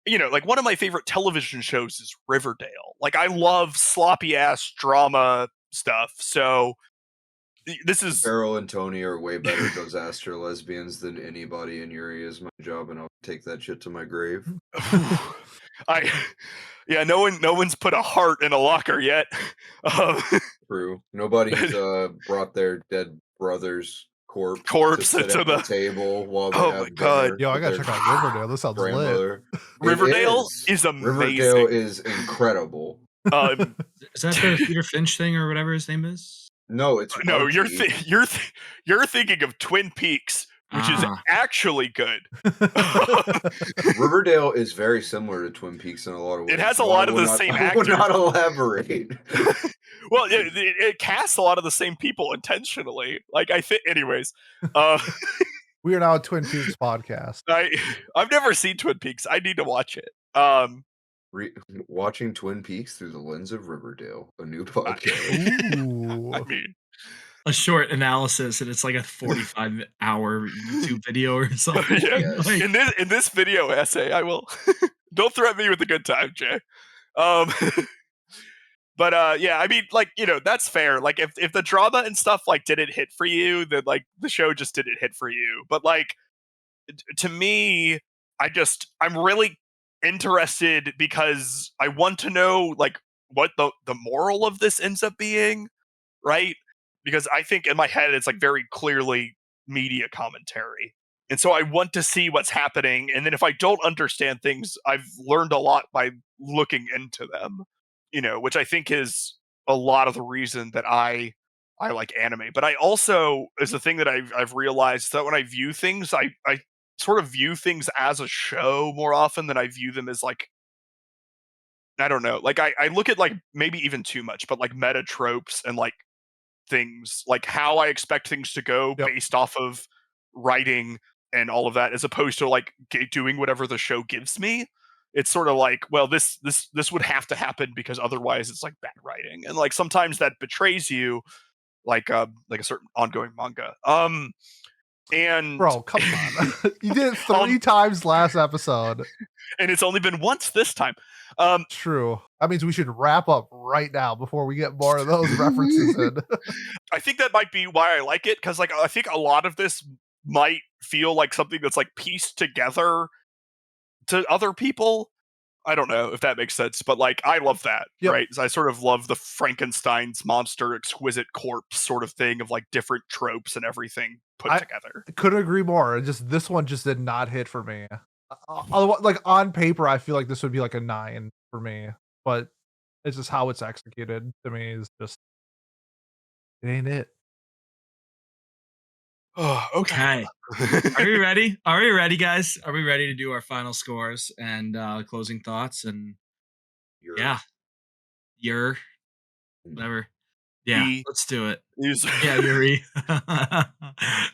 like one of my favorite television shows is Riverdale. Like I love sloppy ass drama stuff. So this is
Carol and Tony are way better disaster lesbians than anybody in Yuri is my job, and I'll take that shit to my grave.
No one's put a heart in a locker yet.
True. Nobody's brought their dead brother's corpse to the
table
while they
have
my
god.
Yo, I gotta check out Riverdale. This sounds lit.
Riverdale is amazing.
Riverdale is incredible.
Is that the Peter Finch thing or whatever his name is?
No, it's
no. You're thinking of Twin Peaks, which is actually good.
Riverdale is very similar to Twin Peaks in a lot of ways.
It has a lot of the same actors.
I will not elaborate.
Well, it casts a lot of the same people intentionally. Like I think, anyways.
We are now a Twin Peaks podcast.
I've never seen Twin Peaks. I need to watch it.
Watching Twin Peaks through the lens of Riverdale, a new podcast.
Ooh.
I mean,
a short analysis, and it's like a 45-hour YouTube video or something.
Yes. Like, in this video essay, I will. Don't threaten me with a good time, Jay. But I mean, like, that's fair. Like, if the drama and stuff like didn't hit for you, then like the show just didn't hit for you. But like, to me, I'm really interested because I want to know like what the moral of this ends up being, right? Because I think in my head it's like very clearly media commentary. And so I want to see what's happening. And then if I don't understand things, I've learned a lot by looking into them, which I think is a lot of the reason that I like anime. But I also, is the thing that I've realized that when I view things, I sort of view things as a show more often than I view them as like, I don't know. Like I look at like maybe even too much, but like meta tropes and like things, like how I expect things to go based off of writing and all of that, as opposed to like doing whatever the show gives me. It's sort of like, well, this would have to happen because otherwise it's like bad writing, and like sometimes that betrays you, like a certain ongoing manga. And
Bro, come on. You did it 3 times last episode.
And it's only been once this time.
True. That means we should wrap up right now before we get more of those references in.
I think that might be why I like it, because like I think a lot of this might feel like something that's like pieced together to other people. I don't know if that makes sense, but like I love that, right? I sort of love the Frankenstein's monster exquisite corpse sort of thing of like different tropes and everything put together.
Couldn't agree more. Just this one just did not hit for me. Like on paper, I feel like this would be like a 9 for me, but it's just how it's executed to me is just it ain't it.
Oh, okay.
Are we ready? Are we ready, guys? Are we ready to do our final scores and closing thoughts? And your whatever. Yeah, let's do it. Yeah, Yuri.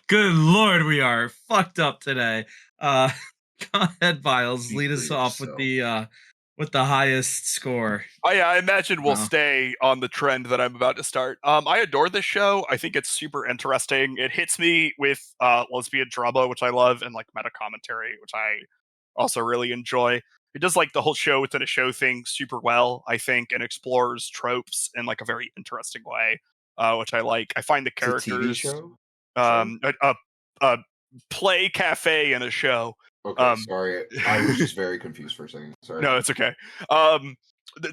Good Lord, we are fucked up today. Go ahead, Biles. Lead us off with the highest score.
Oh yeah, I imagine we'll stay on the trend that I'm about to start. I adore this show. I think it's super interesting. It hits me with lesbian drama, which I love, and like Metacommentary, which I also really enjoy. It does like the whole show within a show thing super well, I think, and explores tropes in like a very interesting way, which I like. I find the characters
it's a TV show?
A play cafe and a show.
Okay, sorry. I was just very confused for a second. Sorry.
No, it's okay.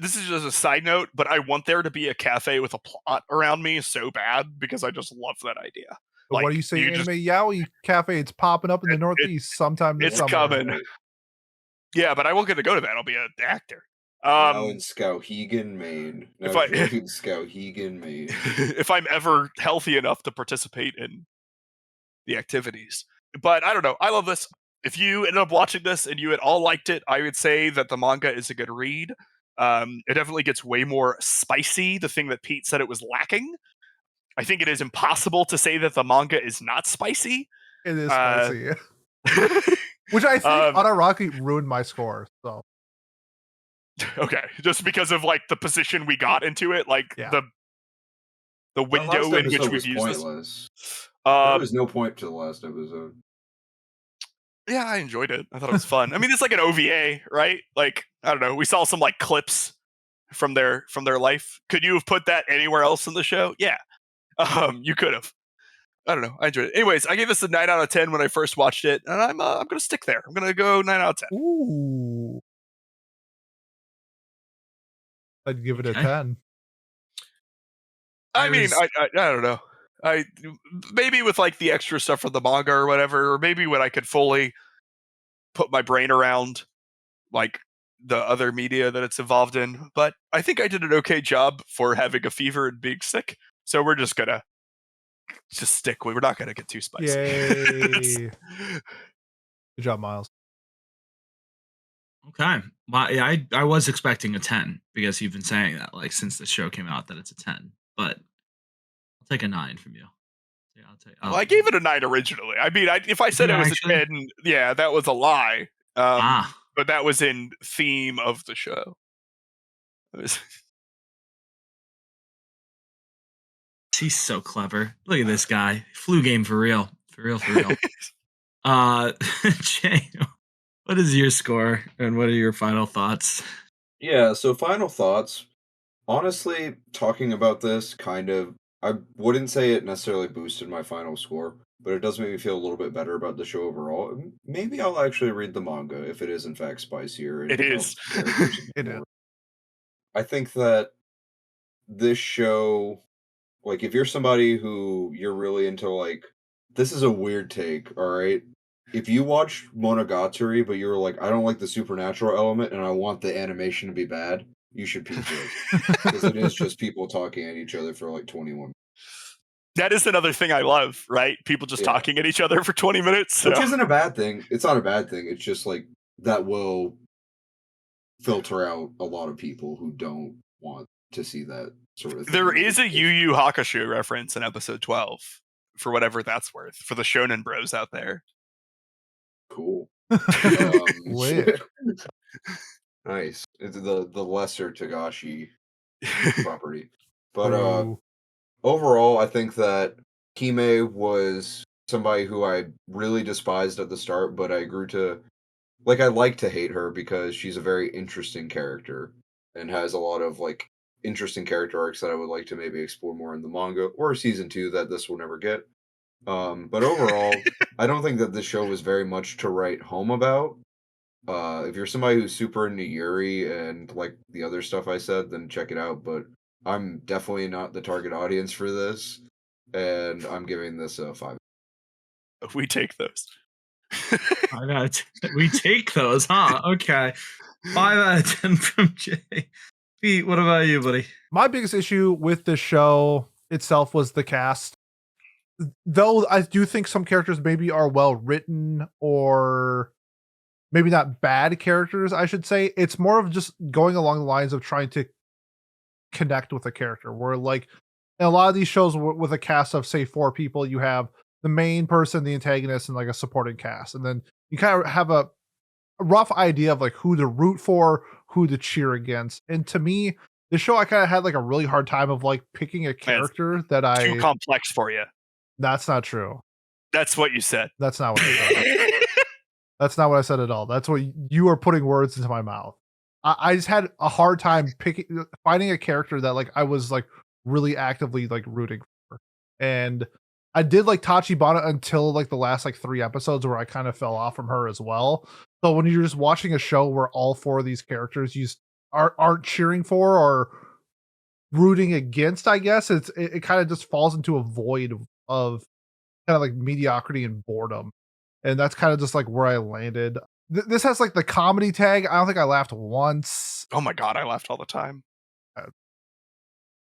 This is just a side note, but I want there to be a cafe with a plot around me so bad because I just love that idea.
Like, what do you say, Anime Yaoi Cafe? It's popping up in the Northeast sometime this summer.
It's coming. Yeah, but I won't get to go to that. I'll be an actor.
Now in Skowhegan, Maine. Skowhegan, Maine.
If I'm ever healthy enough to participate in the activities. But I don't know. I love this. If you ended up watching this and you had all liked it, I would say that the manga is a good read. It definitely gets way more spicy, the thing that Pete said it was lacking. I think it is impossible to say that the manga is not spicy.
It is spicy. Which I think unironically ruined my score. So
okay, just because of like the position we got into it, like the window in which we've used this.
There was no point to the last episode.
Yeah, I enjoyed it. I thought it was fun. I mean, it's like an OVA, right? Like, I don't know. We saw some like clips from their life. Could you have put that anywhere else in the show? Yeah, you could have. I don't know. I enjoyed it. Anyways, I gave this a 9 out of 10 when I first watched it, and I'm gonna stick there. I'm gonna go 9 out of 10.
Ooh, I'd give it a 10.
I mean, I don't know. I maybe with like the extra stuff from the manga or whatever, or maybe when I could fully put my brain around like the other media that it's involved in. But I think I did an okay job for having a fever and being sick. So we're just gonna stick with. We're not gonna get too spicy.
Yay! Good job, Miles.
Okay, I was expecting a 10 because you've been saying that like since the show came out that it's a 10, but I'll take a 9 from you. Yeah,
well, I gave it a 9 originally. I mean, if I said it was a 10, yeah, that was a lie. But that was in theme of the show.
He's so clever. Look at this guy. Flu game for real. For real. Jay, what is your score and what are your final thoughts?
Yeah, so final thoughts. Honestly, talking about this I wouldn't say it necessarily boosted my final score, but it does make me feel a little bit better about the show overall. Maybe I'll actually read the manga if it is in fact spicier.
It is.
It is.
I think that this show, like if you're somebody who you're really into like, this is a weird take, alright? If you watch Monogatari, but you're like, I don't like the supernatural element and I want the animation to be bad, you should peep it. Because it is just people talking at each other for like 21 minutes.
That is another thing I love, right? People just talking at each other for 20 minutes. So.
Which isn't a bad thing. It's not a bad thing. It's just like that will filter out a lot of people who don't want to see that sort of thing.
There is a Yu Yu Hakusho reference in episode 12 for whatever that's worth for the shonen bros out there.
Cool.
Lit.
Nice. It's the lesser Togashi property. But
True.
overall, I think that Hime was somebody who I really despised at the start, but I grew to I like to hate her because she's a very interesting character and has a lot of interesting character arcs that I would like to maybe explore more in the manga or season 2 that this will never get. But overall, I don't think that this show was very much to write home about. If you're somebody who's super into Yuri and the other stuff I said, then check it out. But I'm definitely not the target audience for this, and I'm giving this a 5.
We take those.
We take those, huh? Okay. 5 out of 10 from Jay. Pete, what about you, buddy?
My biggest issue with the show itself was the cast. Though I do think some characters maybe are well written or maybe not bad characters, I should say. It's more of just going along the lines of trying to connect with a character where in a lot of these shows with a cast of say 4 people, you have the main person, the antagonist, and a supporting cast. And then you kind of have a rough idea of who to root for, who to cheer against. And to me, this show, I kind of had a really hard time of picking a character that
too complex for you.
That's not true.
That's what you said.
That's not what I said. That's not what I said at all. That's what you are putting words into my mouth. I just had a hard time finding a character that I was really actively rooting for. And I did like Tachibana until the last 3 episodes where I kind of fell off from her as well. So when you're just watching a show where all 4 of these characters you aren't cheering for or rooting against, I guess it kind of just falls into a void of kind of mediocrity and boredom. And that's kind of just where I landed. This has the comedy tag. I don't think I laughed once.
Oh my god, I laughed all the time.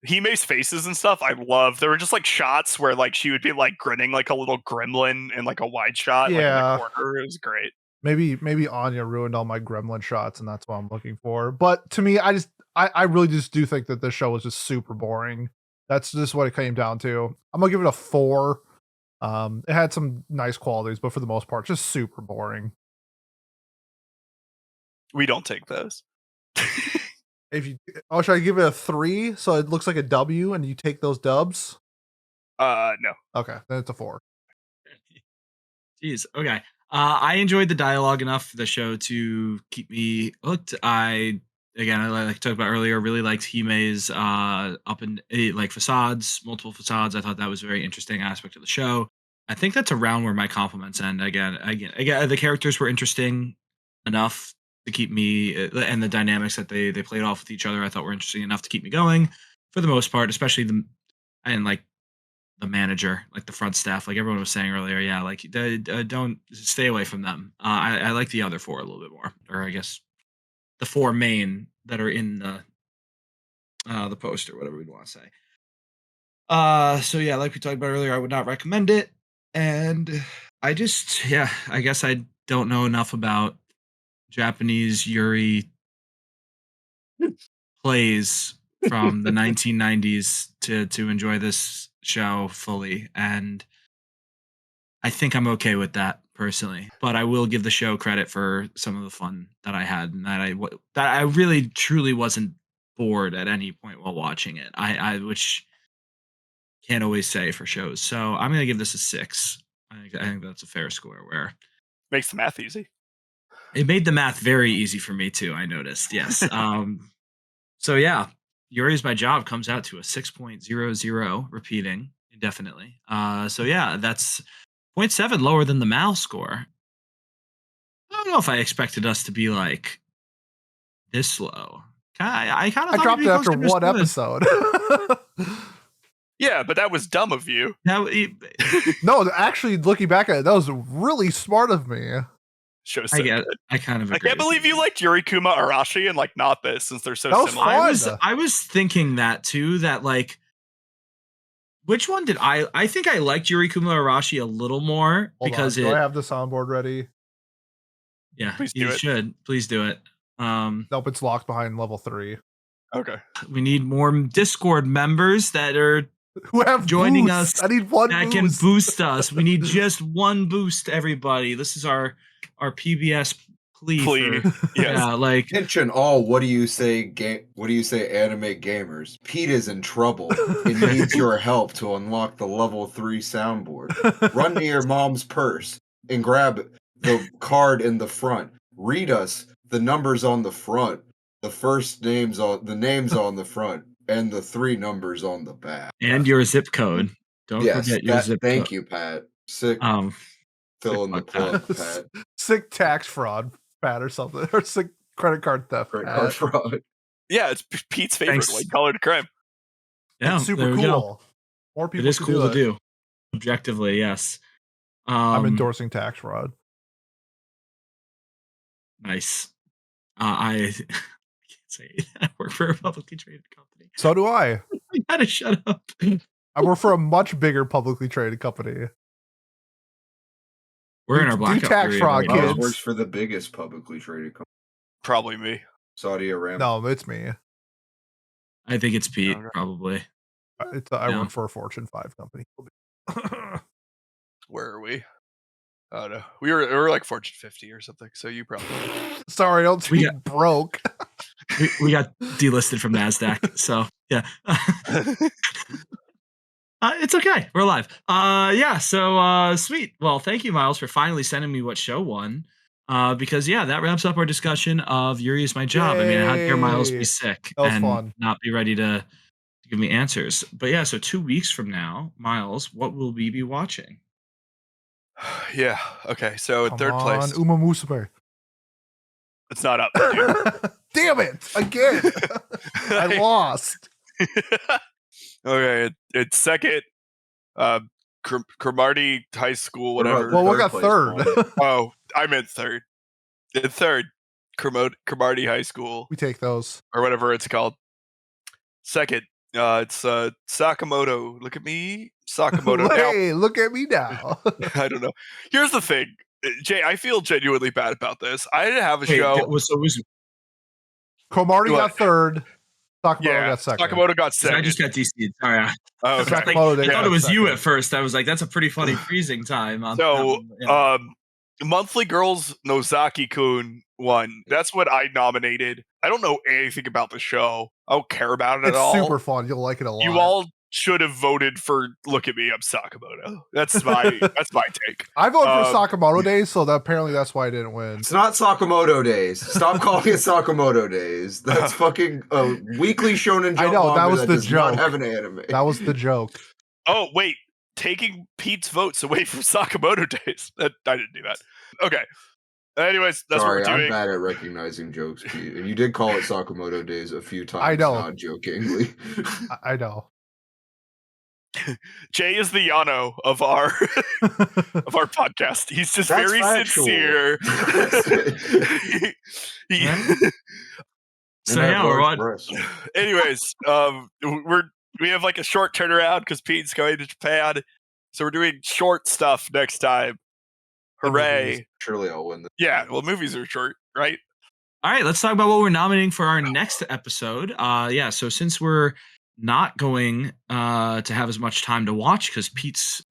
Hime's faces and stuff, I love. There were just shots where she would be grinning like a little gremlin in a wide shot.
Yeah.
In the corner. It was great.
Maybe Anya ruined all my gremlin shots, and that's what I'm looking for. But to me, I really just do think that this show was just super boring. That's just what it came down to. I'm gonna give it a 4. It had some nice qualities, but for the most part, just super boring.
We don't take those.
Should I give it a 3 so it looks like a W and you take those dubs?
No.
Okay, then it's a 4.
Jeez. Okay. I enjoyed the dialogue enough for the show to keep me hooked. Like I talked about earlier, really liked Hime's up in facades, multiple facades. I thought that was a very interesting aspect of the show. I think that's around where my compliments end. Again, the characters were interesting enough to keep me, and the dynamics that they played off with each other, I thought were interesting enough to keep me going for the most part, especially the manager, the front staff, everyone was saying earlier. Yeah, don't stay away from them. I like the other 4 a little bit more, or I guess the 4 main that are in the poster, whatever we'd want to say. So yeah, like we talked about earlier, I would not recommend it. And I guess I don't know enough about Japanese Yuri plays from the 1990s to enjoy this show fully, and I think I'm okay with that personally. But I will give the show credit for some of the fun that I had, and that I really truly wasn't bored at any point while watching it. I which can't always say for shows. So I'm gonna give this a 6. I think that's a fair score. Where
makes the math easy.
It made the math very easy for me too. I noticed. Yes. So yeah, Yuri's My Job comes out to a 6.00, repeating indefinitely. So yeah, that's 0.7 lower than the Mal score. I don't know if I expected us to be this low. I kind of
dropped it after 1 episode.
Yeah, but that was dumb of you.
No, actually, looking back at it, that was really smart of me.
Shows.
I get it. I kind of agree.
I can't believe you liked Yuri Kuma Arashi and not this, since they're so similar.
I was thinking that too. That which one did I think I liked Yuri Kuma Arashi a little more.
Hold
because
on. Do I have the soundboard ready?
Yeah, you should. Please do it.
Nope, it's locked behind level 3.
Okay.
We need more Discord members that are
Who have
joining
boosts.
us
I need one
that
boost.
can boost us. We need just one boost, everybody. This is our PBS plea.
Plea.
For,
Yes.
yeah, like
Attention all, what do you say anime gamers? Pete is in trouble and needs your help to unlock the level 3 soundboard. Run to your mom's purse and grab the card in the front. Read us the numbers on the front, the names on the front, and the 3 numbers on the back.
and your zip code. Don't forget your zip code.
Thank you, Pat. Sick. Fill in the plug, Pat.
Sick tax fraud, Pat, or something, or sick credit card theft.
Credit card fraud.
Yeah, it's Pete's favorite
Thanks.
white collar crime.
Yeah,
It's super
there we
cool.
go.
More people.
It is
should
cool to
it.
do. Objectively, yes.
I'm endorsing tax fraud.
Nice. I can't say it. I work for a publicly traded company.
So do I.
You gotta shut up.
I work for a much bigger publicly traded company.
We're in our
Do
blackout
tax
period
fraud,
right
kids.
now.
Miles works for the biggest publicly traded company,
Probably me.
Saudi Aramco.
No, it's me.
I think it's Pete,
Okay.
probably.
I
Yeah.
work for a Fortune 5 company.
Where are we? Oh no, we were like Fortune 50 or something. So you probably.
Sorry, don't
We
speak broke.
We got delisted from NASDAQ, so yeah. It's okay. We're alive. Yeah, so sweet. Well, thank you, Miles, for finally sending me what show won. Because yeah, that wraps up our discussion of Yuri is my job. I mean, how dare Miles
Yay.
be sick
That was
and
fun.
not be ready to give me answers. But yeah, so 2 weeks from now, Miles, what will we be watching?
Yeah. Okay. So in
Come
third
on,
place,
Uma Musume.
it's not up. Dude.
Damn it! Again, I lost.
Okay. It's second. Cromartie High School,
What about
whatever.
Well, we got
place,
third.
Molly?
Oh, I meant third. In third, Cromartie High School,
We take those.
or whatever it's called. Second, it's Sakamoto. Look at me, Sakamoto. Now,
Hey, look at me now.
I don't know. Here's the thing, Jay. I feel genuinely bad about this. I didn't have a
Wait,
show.
so it was
Cromartie got
What?
third. Sakamoto
Yeah,
got second.
Sakamoto got
I
second.
just got DC'd. Sorry.
Oh, okay.
Sakamoto
I
did
thought
got
it was you
second.
at first. I was like, that's a pretty funny freezing time. On
So,
yeah.
Monthly Girls Nozaki-kun won. That's what I nominated. I don't know anything about the show. I don't care about it
It's
at all.
super fun. You'll like it a lot.
You all should have voted for Look at Me, I'm Sakamoto. That's my take.
I voted for
Um,
Sakamoto Days, so apparently that's why I didn't win.
It's not Sakamoto Days. Stop calling it Sakamoto Days. That's fucking a weekly Shonen Jump
I know, that
manga
was the
does not
joke.
have an anime.
That was the joke.
Oh, wait. Taking Pete's votes away from Sakamoto Days. I didn't do that. Okay. Anyways, that's
Sorry,
what we're
I'm
doing.
bad at recognizing jokes, Pete. And you did call it Sakamoto Days a few times,
I know.
not jokingly.
I know.
Jay is the Yano of our of our podcast. He's just
That's
very
factual.
sincere. He-
So yeah, we're on.
anyways, we have like a short turnaround because Pete's going to Japan, so we're doing short stuff next time. Hooray!
Surely I'll win this.
Yeah, well, movies are short, right?
All right, let's talk about what we're nominating for our next episode. Yeah, so since we're not going to have as much time to watch because Pete's,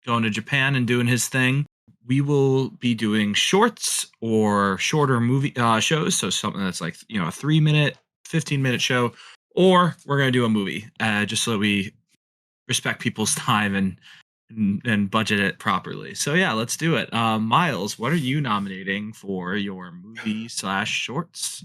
going to Japan and doing his thing, we will be doing shorts or shorter movie shows. So something that's like, a 3-minute, 15-minute show, or we're going to do a movie just so that we respect people's time and budget it properly. So yeah, let's do it. Miles, what are you nominating for your movie/shorts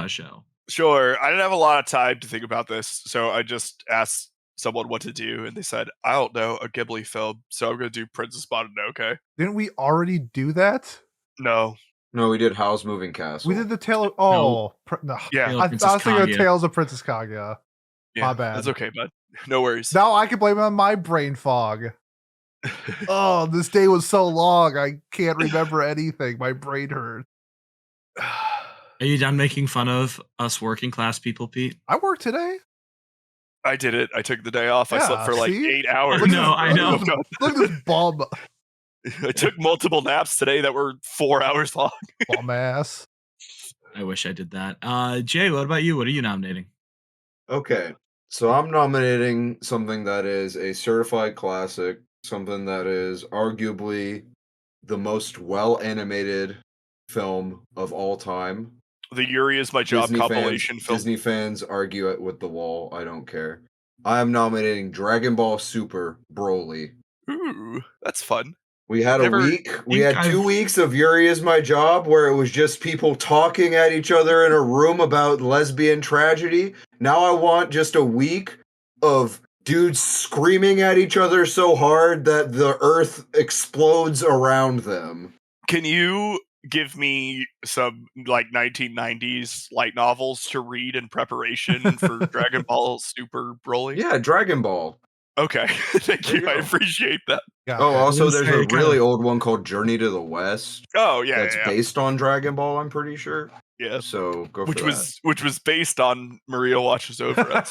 show?
Sure. I didn't have a lot of time to think about this, so I just asked someone what to do, and they said, I don't know, a Ghibli film, so I'm going to do Princess Mononoke.
Didn't we already do that?
No.
No, we did Howl's Moving Castle.
We did the Tale of... no.
Yeah.
Tale
I
of
was
Princess
thinking of
Kaguya.
Tales of Princess Kaguya.
Yeah,
My bad.
That's okay, bud. No worries.
Now I can blame it on my brain fog. Oh, this day was so long. I can't remember anything. My brain hurts.
Are you done making fun of us working class people, Pete?
I worked today.
I did it. I took the day off. I
Yeah,
slept for like
see?
8 hours.
Look at
No,
this-
I know.
Look at this bum.
I took multiple naps today that were 4 hours long.
Bum ass.
I wish I did that. Jay, what about you? What are you nominating?
Okay. So I'm nominating something that is a certified classic, something that is arguably the most well-animated film of all time.
The Yuri is My Job compilation film.
Disney fans argue it with the wall. I don't care. I am nominating Dragon Ball Super Broly.
Ooh, that's fun.
We had a week. We had 2 weeks of Yuri is My Job where it was just people talking at each other in a room about lesbian tragedy. Now I want just a week of dudes screaming at each other so hard that the earth explodes around them.
Can you give me some like 1990s light novels to read in preparation for Dragon Ball Super Broly?
Yeah, Dragon Ball.
Okay, thank you. I appreciate that.
Yeah,
Oh, also, there's a really
kinda-
old one called Journey to the West.
Oh yeah,
That's
yeah.
based on Dragon Ball, I'm pretty sure.
Yeah.
So go for
Which was based on Maria Watches Over Us.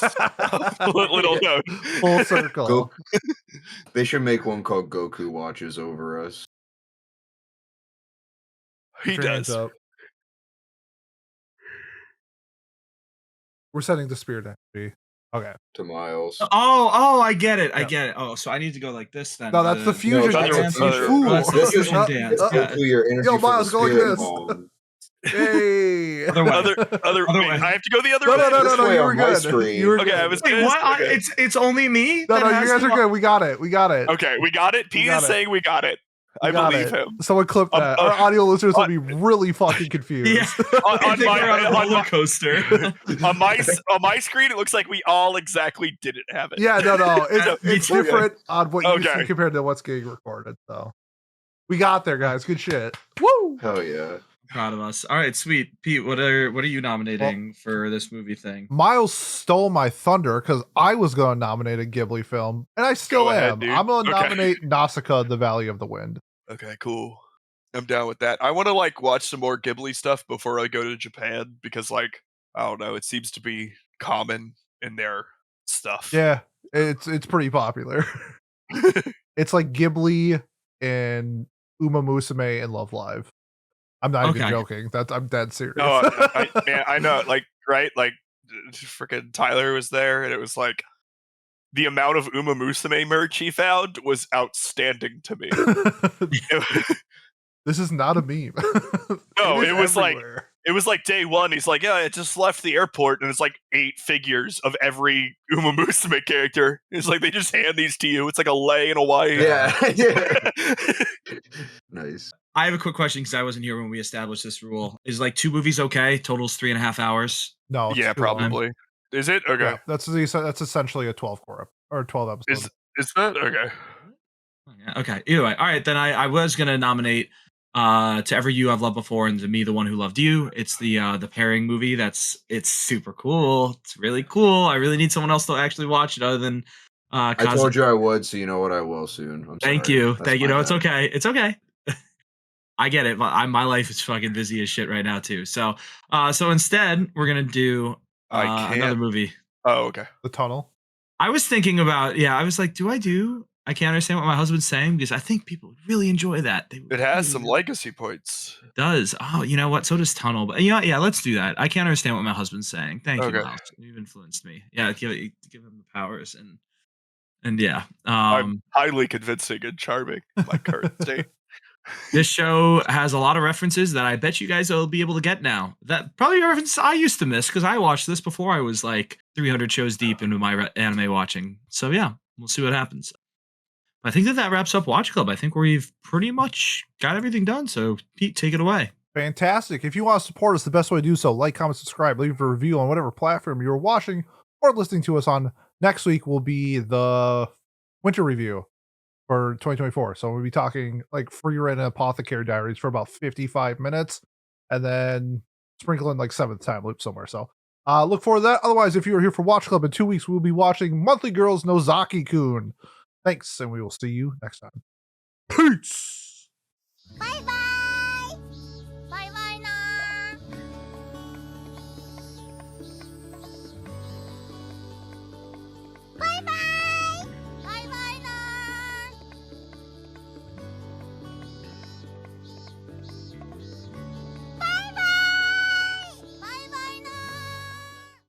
Little note.
Full circle.
They should make one called Goku Watches Over Us.
He
Put your hands
does.
up. We're setting the spirit energy. Okay.
To Miles.
Oh, I get it. I
Yeah.
get it. Oh, so I need to go like this then.
No, that's the fusion
that's
dance,
the
you
fusion.
fool.
That's the
This is
fusion dance.
Goku, your energy
Yo,
from
Miles,
the
go like
spirit
this.
bomb.
Hey.
Other way.
Other
Other
wait,
way.
I have to go the other
No,
way.
no, no,
This
no,
way
you were
on my
good.
screen.
You were
Okay,
good.
I was
Wait, what?
Okay.
It's only me.
No,
that
no, you
has
guys
to
are
go-
good. We got it. We got it.
Okay, we got it.
We
P
got
is
it.
saying we got it.
We
I
got
believe
it.
him.
Someone clip that. Our audio listeners will be really fucking confused.
Yeah.
On
I think we're on a roller
my,
coaster.
on my screen, it looks like we all exactly didn't have it.
Yeah, no.
Me
It's
too.
different on what you
Okay.
see compared to what's getting recorded. So we got there, guys. Good shit. Woo!
Hell yeah.
Proud of us. All right, sweet. Pete, what are you nominating for this movie thing?
Miles stole my thunder because I was going to nominate a Ghibli film, and I still
Go ahead,
am.
dude.
I'm going to
Okay.
nominate Nausicaa, The Valley of the Wind.
Okay, cool. I'm down with that. I want to like watch some more Ghibli stuff before I go to Japan because like I don't know, it seems to be common in their stuff.
Yeah, it's pretty popular. It's like Ghibli and Uma Musume and Love Live. I'm not even
Okay.
joking. I'm dead serious.
No, I know, like right, like freaking Tyler was there, and it was like the amount of Uma Musume merch he found was outstanding to me.
This is not a meme.
No,
is
it was like-
everywhere.
It was like day one. He's like, yeah, I just left the airport, and it's like 8 figures of every Uma Musume character. It's like they just hand these to you. It's like a lei and a wai.
Yeah. Nice.
I have a quick question because I wasn't here when we established this rule. Is like 2 movies okay? Totals 3.5 hours.
No, it's
Yeah,
too long.
probably. Is it okay?
Yeah, that's essentially a 12 core or 12 episode.
Is that okay?
Yeah, okay. Either way. All right, then I was gonna nominate To Ever You I've Loved Before and To Me the One Who Loved You. It's the pairing movie. It's super cool. It's really cool. I really need someone else to actually watch it other than
I told you I would, so you know what, I will soon. I'm
Thank
sorry.
you.
That's
Thank you.
my
No, it's
bad.
okay. It's okay. I get it. My life is fucking busy as shit right now too. So instead we're gonna do
I
another
can't.
movie.
Oh, okay.
The Tunnel.
I was thinking about I was like, I can't understand what my husband's saying because I think people would really enjoy that. They would
It has
really,
some
really-
legacy points.
It does. Oh, you know what? So does Tunnel. But yeah, let's do that. I can't understand what my husband's saying. Thank you,
Okay.
Miles. You've influenced me. Yeah, give him the powers and yeah.
I'm highly convincing and charming in my current state.
This show has a lot of references that I bet you guys will be able to get now. That probably a reference I used to miss because I watched this before I was like 300 shows deep into my anime watching. So yeah, we'll see what happens. I think that wraps up Watch Club. I think we've pretty much got everything done. So Pete, take it away.
Fantastic. If you want to support us, the best way to do so, like, comment, subscribe, leave a review on whatever platform you're watching or listening to us on. Next week will be the winter review for 2024. So we'll be talking like Free Rent and Apothecary Diaries for about 55 minutes and then sprinkle in like 7th time loop somewhere. So look forward to that. Otherwise, if you're here for Watch Club in 2 weeks, we'll be watching Monthly Girls Nozaki-kun. Thanks, and we will see you next time. Peace.
Bye bye.